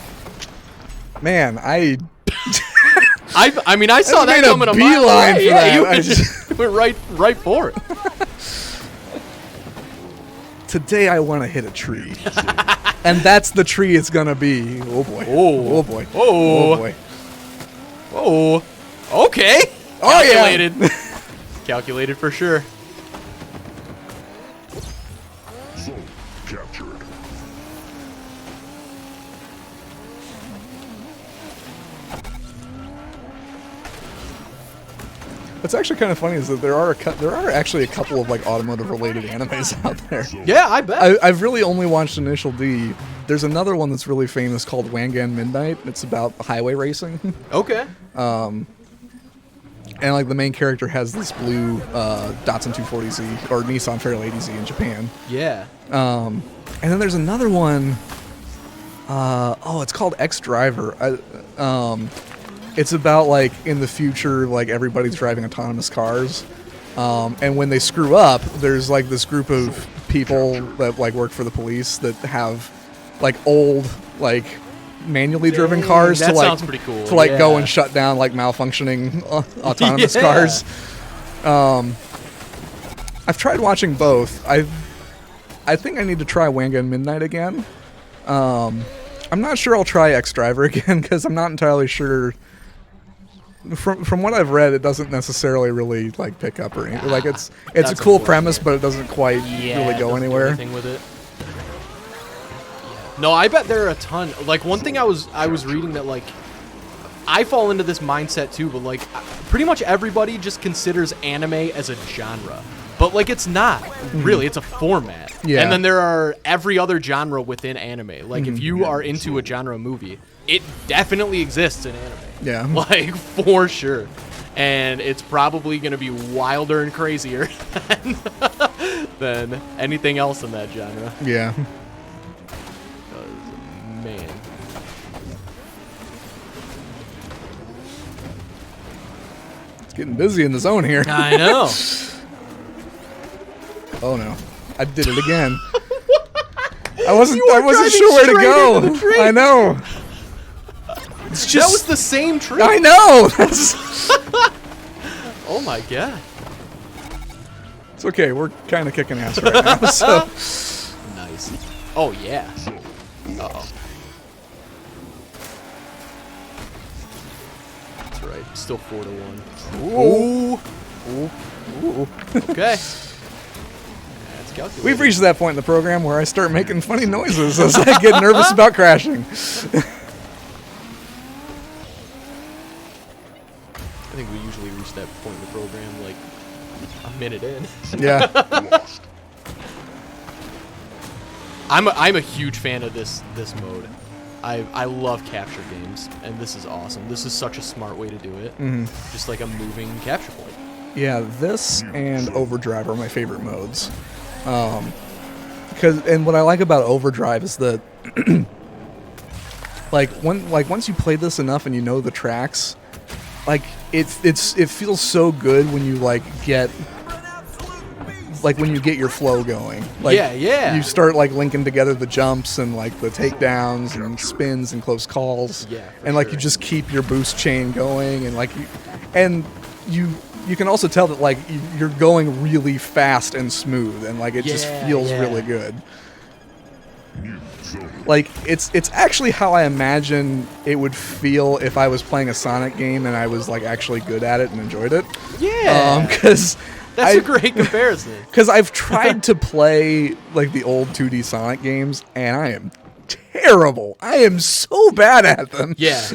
Man, I saw that coming a mile away. I just went right for it. Today I want to hit a tree. And that's the tree it's going to be. Oh boy. Oh boy. Oh boy. Oh. Okay. Oh Calculated. Yeah. Calculated for sure. Zone captured. What's actually kind of funny is that there are actually a couple of like automotive related animes out there. Yeah, I bet. I've really only watched Initial D. There's another one that's really famous called Wangan Midnight. It's about highway racing. Okay. And like the main character has this blue Datsun 240Z or Nissan Fairlady Z in Japan. Yeah. And then there's another one. It's called X Driver. It's about like in the future, like everybody's driving autonomous cars, and when they screw up, there's like this group of people that like work for the police that have like old like manually driven cars that to like sounds pretty cool. to like go and shut down like malfunctioning autonomous cars. I've tried watching both. I think I need to try Wangan Midnight again. I'm not sure I'll try X Driver again because I'm not entirely sure. From what I've read, it doesn't necessarily really like pick up or anything. Like it's a cool premise, but it doesn't quite really go anywhere. Anything with it. No, I bet there are a ton. Like one thing I was reading that like I fall into this mindset too, but like pretty much everybody just considers anime as a genre. But like it's not really, it's a format. Yeah. And then there are every other genre within anime. Like if you are into a genre movie, it definitely exists in anime. Yeah. Like for sure. And it's probably going to be wilder and crazier than anything else in that genre. Yeah. Man. It's getting busy in the zone here. I know. Oh no. I did it again. I wasn't driving sure where to straight go. into the tree. I know. It's That just was the same tree. I know. Oh my god. It's okay. We're kind of kicking ass right now. So Nice. Oh yeah. Uh-oh. That's right. Still 4-1. Ooh. Ooh. Okay. That's calculated. We've reached that point in the program where I start making funny noises as I get nervous about crashing. I think we usually reach that point in the program like a minute in. Yeah. I'm a huge fan of this mode. I love capture games, and this is awesome. This is such a smart way to do it. Just like a moving capture point. Yeah, this and Overdrive are my favorite modes. And what I like about Overdrive is that once you play this enough and you know the tracks, like it feels so good when you get your flow going. Like, yeah. You start linking together the jumps and the takedowns and spins and close calls. Yeah, for and sure. you just keep your boost chain going and you can also tell that you're going really fast and smooth and it just feels really good. It's actually how I imagine it would feel if I was playing a Sonic game and I was actually good at it and enjoyed it. Yeah. Because that's a great comparison. Because I've tried to play the old 2D Sonic games and I am terrible. I am so bad at them. Yeah.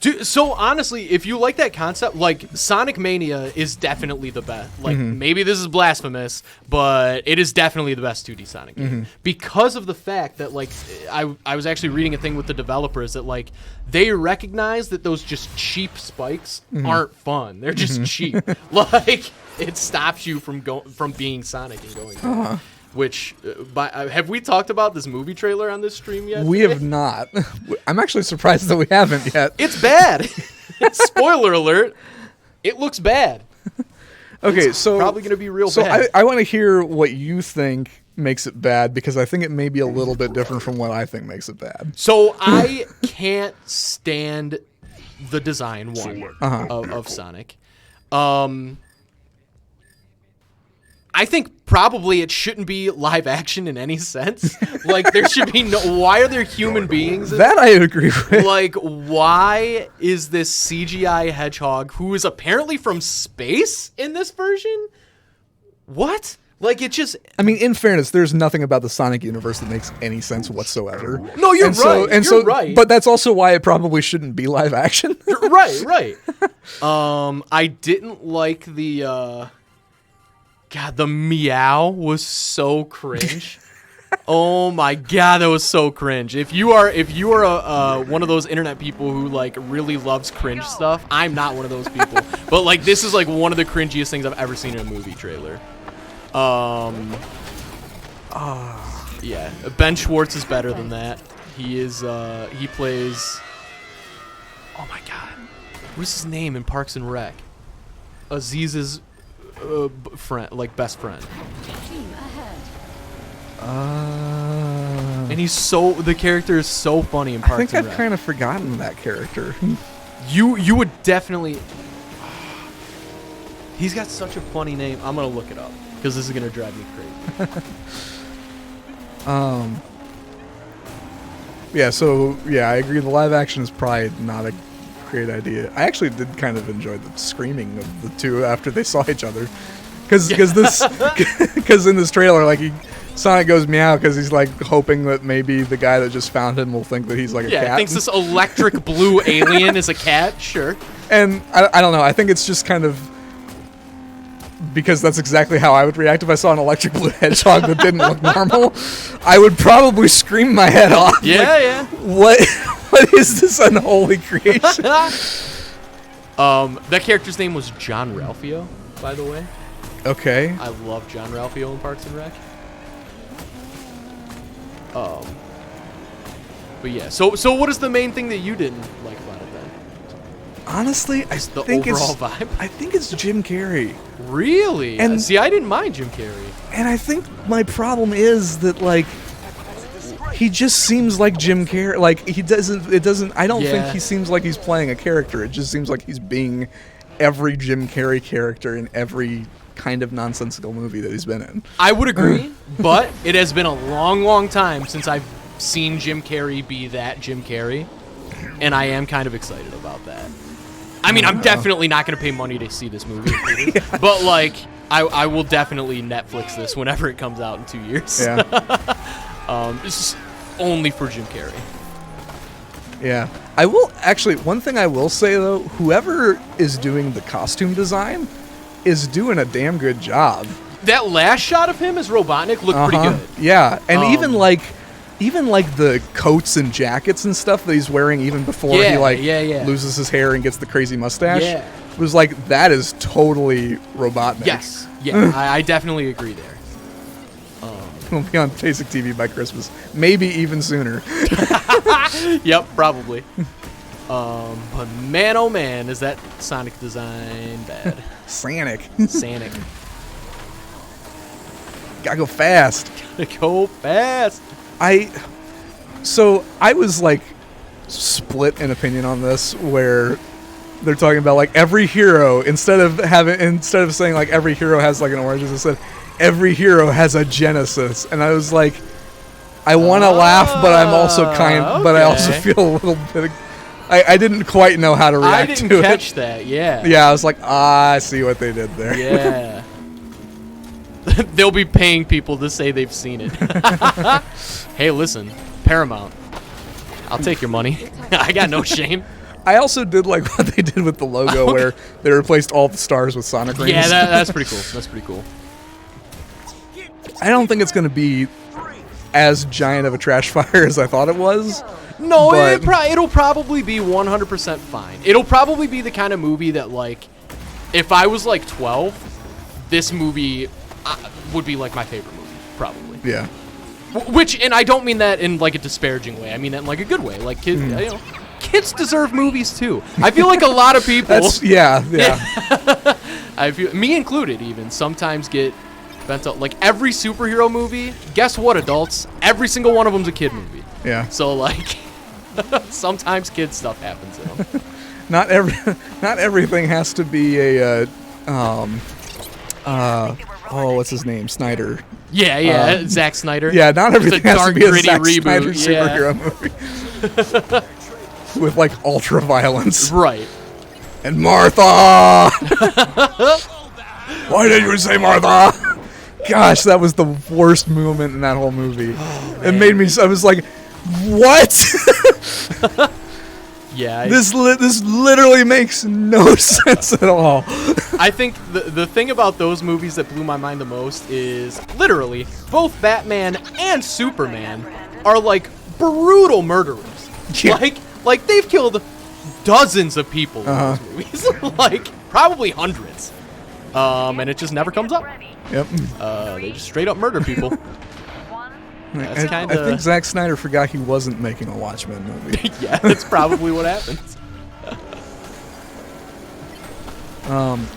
Dude, so honestly, if you like that concept, Sonic Mania is definitely the best. Maybe this is blasphemous, but it is definitely the best 2D Sonic game. Because of the fact that, I was actually reading a thing with the developers that, they recognize that those just cheap spikes aren't fun. They're just cheap. It stops you from being Sonic and going Which, have we talked about this movie trailer on this stream yet? We have not. I'm actually surprised that we haven't yet. It's bad. Spoiler alert. It looks bad. Okay, It's so probably going to be real so bad. I want to hear what you think makes it bad because I think it may be a little bit different from what I think makes it bad. So I can't stand the design of Sonic. I think probably it shouldn't be live action in any sense. There should be no. Why are there human beings? That I agree with. Why is this CGI hedgehog who is apparently from space in this version? What? It just. I mean, in fairness, there's nothing about the Sonic universe that makes any sense whatsoever. No, you're right. You're right. But that's also why it probably shouldn't be live action. Right. I didn't like the. God, the meow was so cringe. Oh my god, that was so cringe. If you are one of those internet people who really loves cringe stuff, I'm not one of those people. But this is one of the cringiest things I've ever seen in a movie trailer. Yeah, Ben Schwartz is better than that. He plays. Oh my god, what's his name in Parks and Rec? Aziz's friend, best friend. Team ahead. And And the character is so funny in Parks and Rec. I think I've kind of forgotten that character. You would definitely. He's got such a funny name. I'm gonna look it up because this is gonna drive me crazy. Yeah, so, yeah, I agree. The live action is probably not a great idea. I actually did kind of enjoy the screaming of the two after they saw each other. Because in this trailer, like, Sonic goes meow because he's, like, hoping that maybe the guy that just found him will think that he's, like, a cat. Yeah, thinks this electric blue alien is a cat, sure. And I don't know, I think it's just kind of... because that's exactly how I would react if I saw an electric blue hedgehog that didn't look normal. I would probably scream my head off. Yeah, like, yeah. What is this unholy creation? That character's name was John Ralphio, by the way. Okay. I love John Ralphio in Parks and Rec. But yeah, so what is the main thing that you didn't like about it then? Honestly, I the think overall vibe? I think it's Jim Carrey. Really? And see, I didn't mind Jim Carrey. And I think my problem is that, like, he just seems like Jim Carrey. Like, I don't think he seems like he's playing a character. It just seems like he's being every Jim Carrey character in every kind of nonsensical movie that he's been in. I would agree, but it has been a long, long time since I've seen Jim Carrey be that Jim Carrey, and I am kind of excited about that. I mean, I'm definitely not going to pay money to see this movie, but, like, I will definitely Netflix this whenever it comes out in 2 years. Yeah. It's just only for Jim Carrey. Yeah. I will, actually, one thing I will say, though, whoever is doing the costume design is doing a damn good job. That last shot of him as Robotnik looked pretty good. Yeah, and even like the coats and jackets and stuff that he's wearing even before he loses his hair and gets the crazy mustache. Yeah. It was like, that is totally Robotnik. Yes. Yeah, I definitely agree there. It'll be on basic TV by Christmas. Maybe even sooner. Yep, probably. But man, oh man, is that Sonic design bad. Sonic. Gotta go fast. Gotta go fast. I was like split in opinion on this, where they're talking about like every hero instead of saying like every hero has like an origin, it said every hero has a genesis, and I was like, I want to laugh, but I'm also but I also feel a little bit. I didn't quite know how to react to it. I didn't catch that. Yeah. Yeah, I was like, I see what they did there. Yeah. They'll be paying people to say they've seen it. Hey, listen, Paramount, I'll take your money. I got no shame. I also did like what they did with the logo, where they replaced all the stars with Sonic rings. Yeah, that's pretty cool. That's pretty cool. I don't think it's going to be as giant of a trash fire as I thought it was. No, it'll probably be 100% fine. It'll probably be the kind of movie that, like, if I was like 12, this movie would be like my favorite movie, probably. Yeah. And I don't mean that in like a disparaging way. I mean that in like a good way. Like, kids deserve movies too. I feel like a lot of people. Yeah. I feel, me included, even sometimes get bent up. Like every superhero movie. Guess what, adults? Every single one of them's a kid movie. Yeah. So like, sometimes kid stuff happens in them. Not everything has to be a what's his name? Snyder. Yeah, Zack Snyder. Yeah, not everything has dark, to be a gritty Zack reboot. Snyder superhero movie. With like ultra violence. Right. And Martha. Why did you say Martha? Gosh, that was the worst moment in that whole movie. Oh, it made me. I was like, what? Yeah. This literally makes no sense at all. I think the thing about those movies that blew my mind the most is literally both Batman and Superman are like brutal murderers. Yeah. Like they've killed dozens of people in those movies. Like probably hundreds. And it just never comes up. Yep. They just straight up murder people. I think Zack Snyder forgot he wasn't making a Watchmen movie. Yeah, that's probably what happens.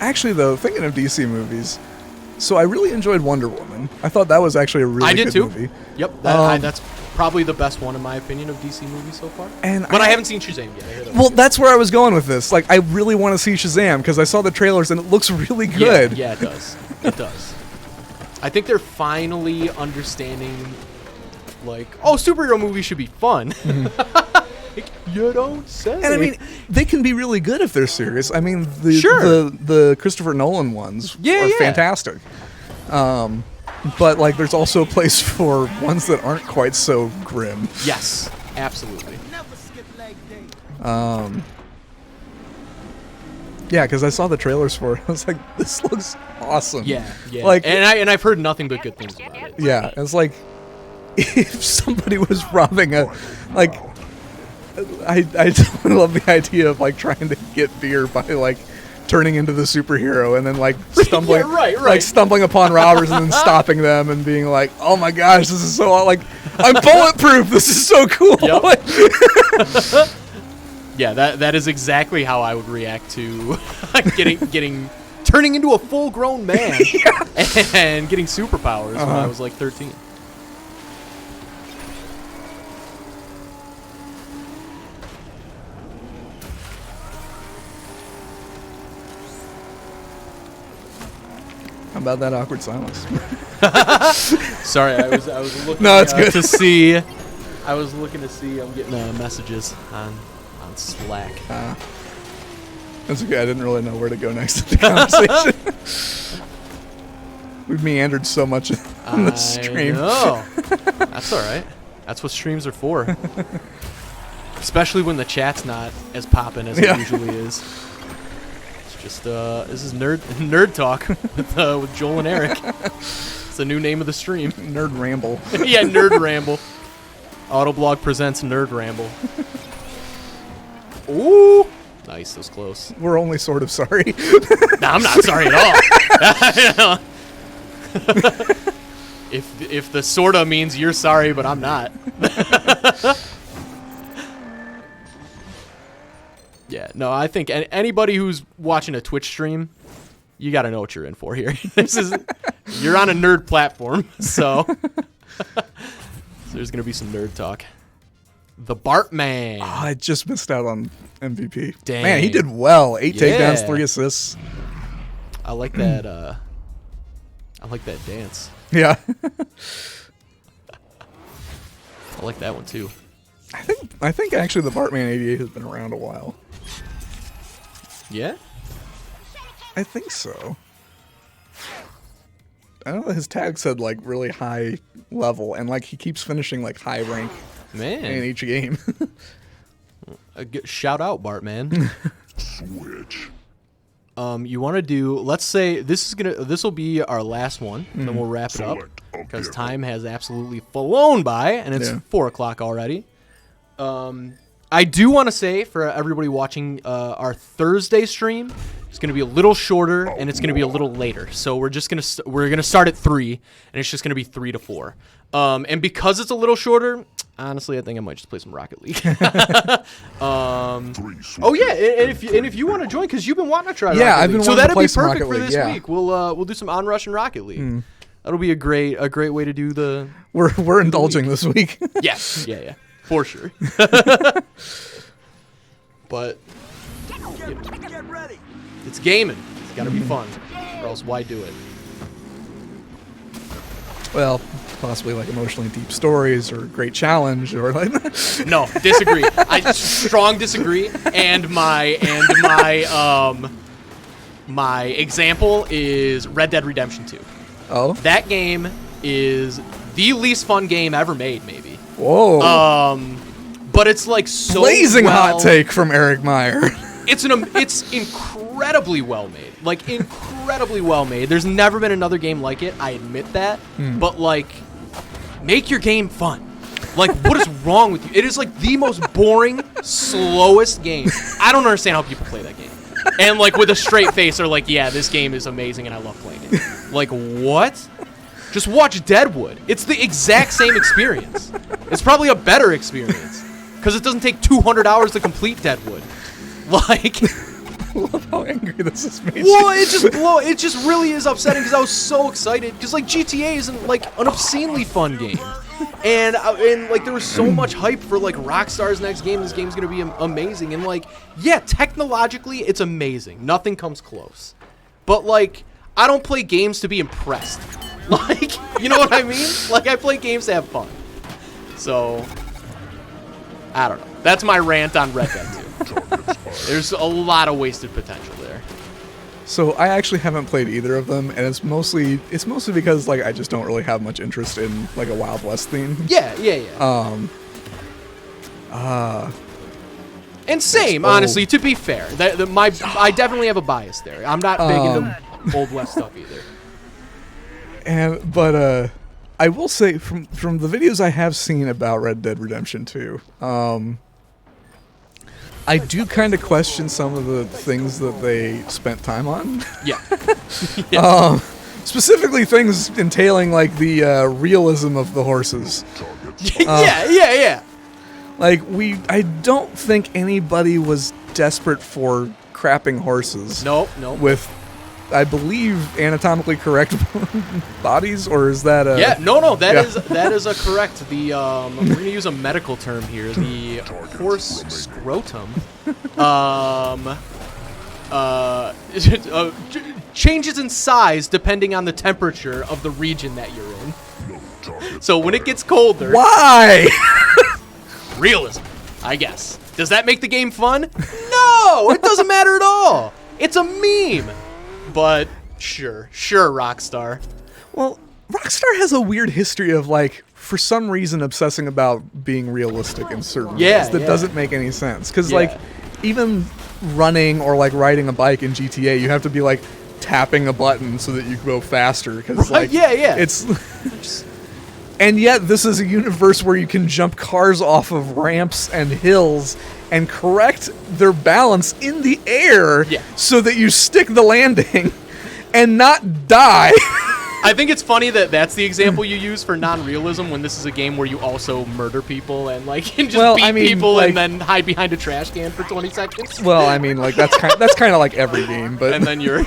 Actually, though, thinking of DC movies, so I really enjoyed Wonder Woman. I thought that was actually a really good movie. Yep, that's Probably the best one in my opinion of DC movies so far. But I haven't seen Shazam yet. Well, that's where I was going with this. Like, I really want to see Shazam because I saw the trailers and it looks really good. Yeah, it does. It does. I think they're finally understanding, like, oh, superhero movies should be fun. Like, you don't say. And I mean, they can be really good if they're serious. I mean, the Christopher Nolan ones are fantastic. But like, there's also a place for ones that aren't quite so grim. Yes, absolutely. Yeah, because I saw the trailers for it. I was like, this looks awesome. Yeah. Like, and I've heard nothing but good things about it. Yeah, it's like if somebody was robbing a, like, I totally love the idea of like trying to get beer by like turning into the superhero and then like stumbling, like stumbling upon robbers and then stopping them and being like, oh my gosh, this is so like, I'm bulletproof. This is so cool. Yep. Yeah, that is exactly how I would react to turning into a full-grown man and getting superpowers when I was like 13. How about that awkward silence? Sorry, I was looking no, it's good. to see. I was looking to see. I'm getting messages on Slack. That's okay. I didn't really know where to go next in the conversation. We've meandered so much in the stream. No, that's all right. That's what streams are for. Especially when the chat's not as poppin' as it usually is. Just this is nerd talk with Joel and Eric. It's the new name of the stream. Nerd Ramble. Yeah, Nerd Ramble. Autoblog presents Nerd Ramble. Ooh, nice. That was close. We're only sort of sorry. Nah, I'm not sorry at all. If the sorta means you're sorry, but I'm not. Yeah, no, I think anybody who's watching a Twitch stream, you got to know what you're in for here. You're on a nerd platform, so there's going to be some nerd talk. The Bartman. Oh, I just missed out on MVP. Dang. Man, he did well. 8 takedowns, 3 assists. I like that. I like that dance. Yeah. I like that one too. I think actually the Bartman 88 has been around a while. Yeah? I think so. I know his tag said like really high level, and like he keeps finishing like high rank in each game. Shout out, Bartman. Switch. You want to do? Let's say this will be our last one. Then we'll wrap it up because time has absolutely flown by, and it's 4 o'clock already. I do want to say for everybody watching our Thursday stream, it's going to be a little shorter and it's going to be a little later. So we're gonna start at 3, and it's just going to be 3 to 4. And because it's a little shorter, honestly, I think I might just play some Rocket League. Oh yeah, and if you want to join, because you've been wanting to try Rocket League. I've been wanting to play some Rocket League. So that'd be perfect for this week. We'll do some Onrush and Rocket League. That'll be a great way to do the. We're indulging this week. Yeah, for sure. But Get ready. it's gaming. It's got to be fun, or else why do it? Well, possibly like emotionally deep stories or great challenge or like. No, disagree. I strong disagree. And my example is Red Dead Redemption 2. Oh. That game is the least fun game ever made, maybe. Whoa. But it's like so blazing hot take from Eric Meyer. It's incredibly well made. Like incredibly well made. There's never been another game like it. I admit that. But like, make your game fun. Like, what is wrong with you? It is like the most boring, slowest game. I don't understand how people play that game. And like with a straight face are like, yeah, this game is amazing and I love playing it. Like, what? Just watch Deadwood. It's the exact same experience. It's probably a better experience. Because it doesn't take 200 hours to complete Deadwood. Like, I love how angry this has made well, it just really is upsetting because I was so excited. Because like GTA isn't like an obscenely fun game. And like there was so much hype for like Rockstar's next game. This game's gonna be amazing. And like, yeah, technologically it's amazing. Nothing comes close. But like, I don't play games to be impressed. Like, you know what I mean? Like, I play games to have fun. So, I don't know. That's my rant on Red Dead 2. There's a lot of wasted potential there. So I actually haven't played either of them, and it's mostly because like I just don't really have much interest in like a Wild West theme. Yeah. And same, honestly. To be fair, I definitely have a bias there. I'm not big into Old West stuff either. But I will say from the videos I have seen about Red Dead Redemption 2, I do kind of question some of the things that they spent time on. Yeah. Specifically things entailing like the realism of the horses. Yeah. Like I don't think anybody was desperate for crapping horses. Nope. With, I believe, anatomically correct bodies, or is that a... Yeah, no, that is a correct. The we're gonna use a medical term here. The horse scrotum changes in size depending on the temperature of the region that you're in. So when it gets colder, why? Realism, I guess. Does that make the game fun? No, it doesn't matter at all. It's a meme. But sure, Rockstar. Well, Rockstar has a weird history of like, for some reason, obsessing about being realistic in certain ways that doesn't make any sense. Because like, even running or like riding a bike in GTA, you have to be like tapping a button so that you go faster. Because like, it's. And yet, this is a universe where you can jump cars off of ramps and hills and correct their balance in the air so that you stick the landing and not die. I think it's funny that that's the example you use for non-realism when this is a game where you also murder people and like can just beat people like, and then hide behind a trash can for 20 seconds. Well, I mean, like that's kind of like every game, but and then you're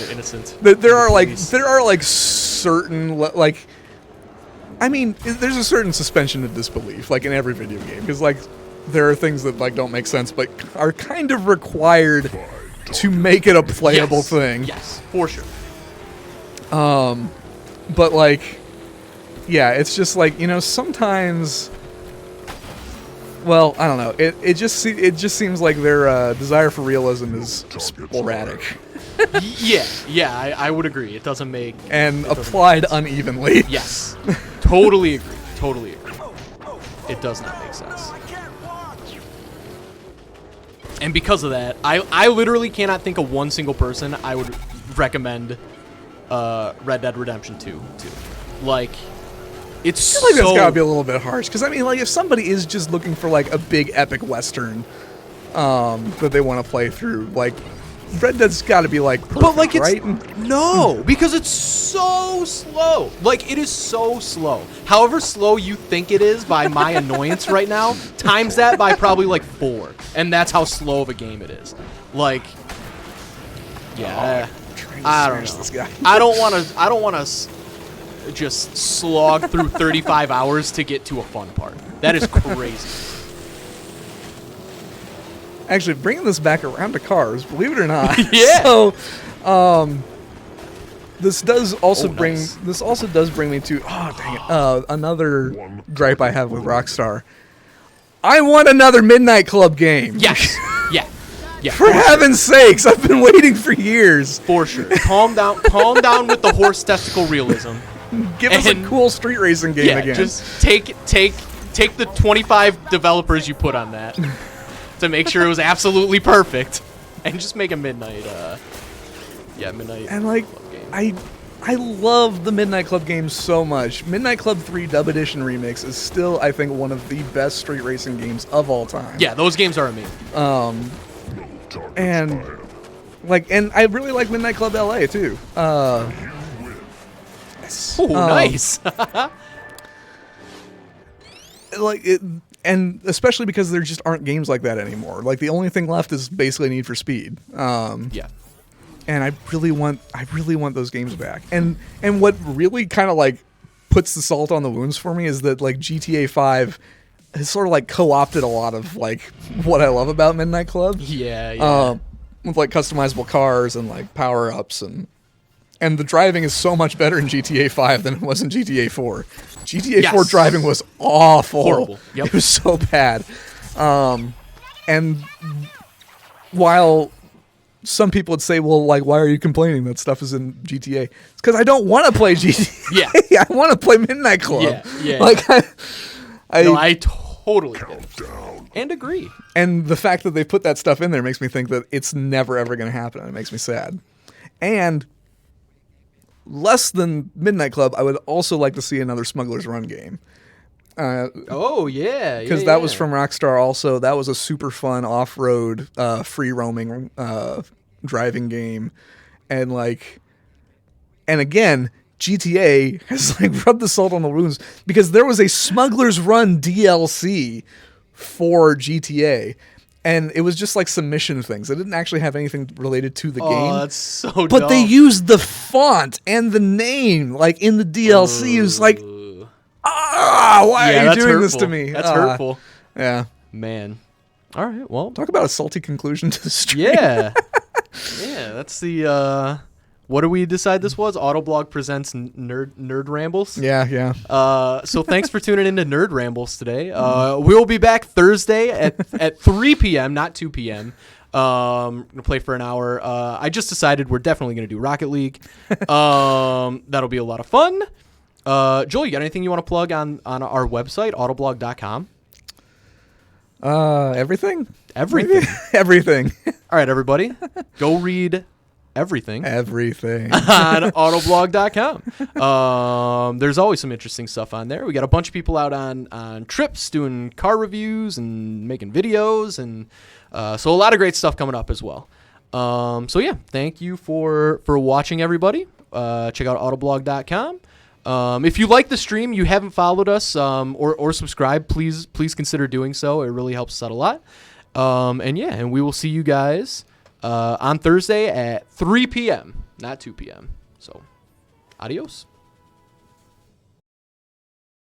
innocent. There are like certain like. I mean, there's a certain suspension of disbelief, like in every video game, because like there are things that like don't make sense, but are kind of required to make it a playable thing. Yes, for sure. But like, yeah, it's just like, you know, sometimes. Well, I don't know. It just seems like their desire for realism is sporadic. Yeah, I would agree. It doesn't make... And applied unevenly. Yes. Totally agree. It does not make sense. And because of that, I literally cannot think of one single person I would recommend Red Dead Redemption 2 to. Like, it's I feel like that's gotta be a little bit harsh. Because, I mean, like, if somebody is just looking for, like, a big epic western that they want to play through, like... Red Dead's got to be like perfect, but like it's right? No, because it's so slow. Like it is so slow. However slow you think it is by my annoyance right now, times that by probably like 4, and that's how slow of a game it is. Like, yeah, I don't know. This guy. I don't want to just slog through 35 hours to get to a fun part. That is crazy. Actually, bringing this back around to cars, believe it or not. Yeah. So, this does also nice. This also does bring me to another gripe I have with Rockstar. I want another Midnight Club game. Yes. Yeah. For heaven's sakes, I've been waiting for years. For sure. Calm down with the horse testicle realism. Give us a cool street racing game again. Just take the 25 developers you put on that. To make sure it was absolutely perfect, and just make a Midnight and like Club game. I love the Midnight Club games so much. Midnight Club 3 Dub Edition Remix is still, I think, one of the best street racing games of all time. Yeah, those games are amazing. And I really like Midnight Club LA too. Nice. Like it. And especially because there just aren't games like that anymore. Like the only thing left is basically Need for Speed. Yeah. And I really want those games back. And what really kind of like puts the salt on the wounds for me is that like GTA 5 has sort of like co-opted a lot of like what I love about Midnight Club. Yeah. With like customizable cars and like power-ups and the driving is so much better in GTA 5 than it was in GTA 4. GTA 4 driving was awful. Horrible. Yep. It was so bad. And while some people would say, well, like, why are you complaining that stuff is in GTA? It's because I don't want to play GTA. Yeah. I want to play Midnight Club. Yeah. Like, I totally get it. And agree. And the fact that they put that stuff in there makes me think that it's never, ever going to happen. And it makes me sad. And less than Midnight Club, I would also like to see another Smuggler's Run game. Because that was from Rockstar also. That was a super fun off-road, free roaming driving game. And again, GTA has like rubbed the salt on the wounds because there was a Smuggler's Run DLC for GTA. And it was just like some mission things. It didn't actually have anything related to the game. Oh, that's so dumb. But they used the font and the name like in the DLC. It was like, why are you doing this to me? That's hurtful. Yeah. Man. All right, well. Talk about a salty conclusion to the stream. Yeah. Yeah, that's the, what do we decide this was? Autoblog presents Nerd Rambles? Yeah. So thanks for tuning in to Nerd Rambles today. We will be back Thursday at 3 p.m., not 2 p.m. Going to play for an hour. I just decided we're definitely going to do Rocket League. That'll be a lot of fun. Joel, you got anything you want to plug on our website, autoblog.com? Everything? Everything. Everything. All right, everybody. Go read everything. Everything. On autoblog.com. There's always some interesting stuff on there. We got a bunch of people out on trips doing car reviews and making videos. And so a lot of great stuff coming up as well. So, yeah, thank you for watching, everybody. Check out autoblog.com. If you like the stream, you haven't followed us or subscribed, please consider doing so. It really helps us out a lot. And we will see you guys on Thursday at 3 p.m., not 2 p.m. So, adios.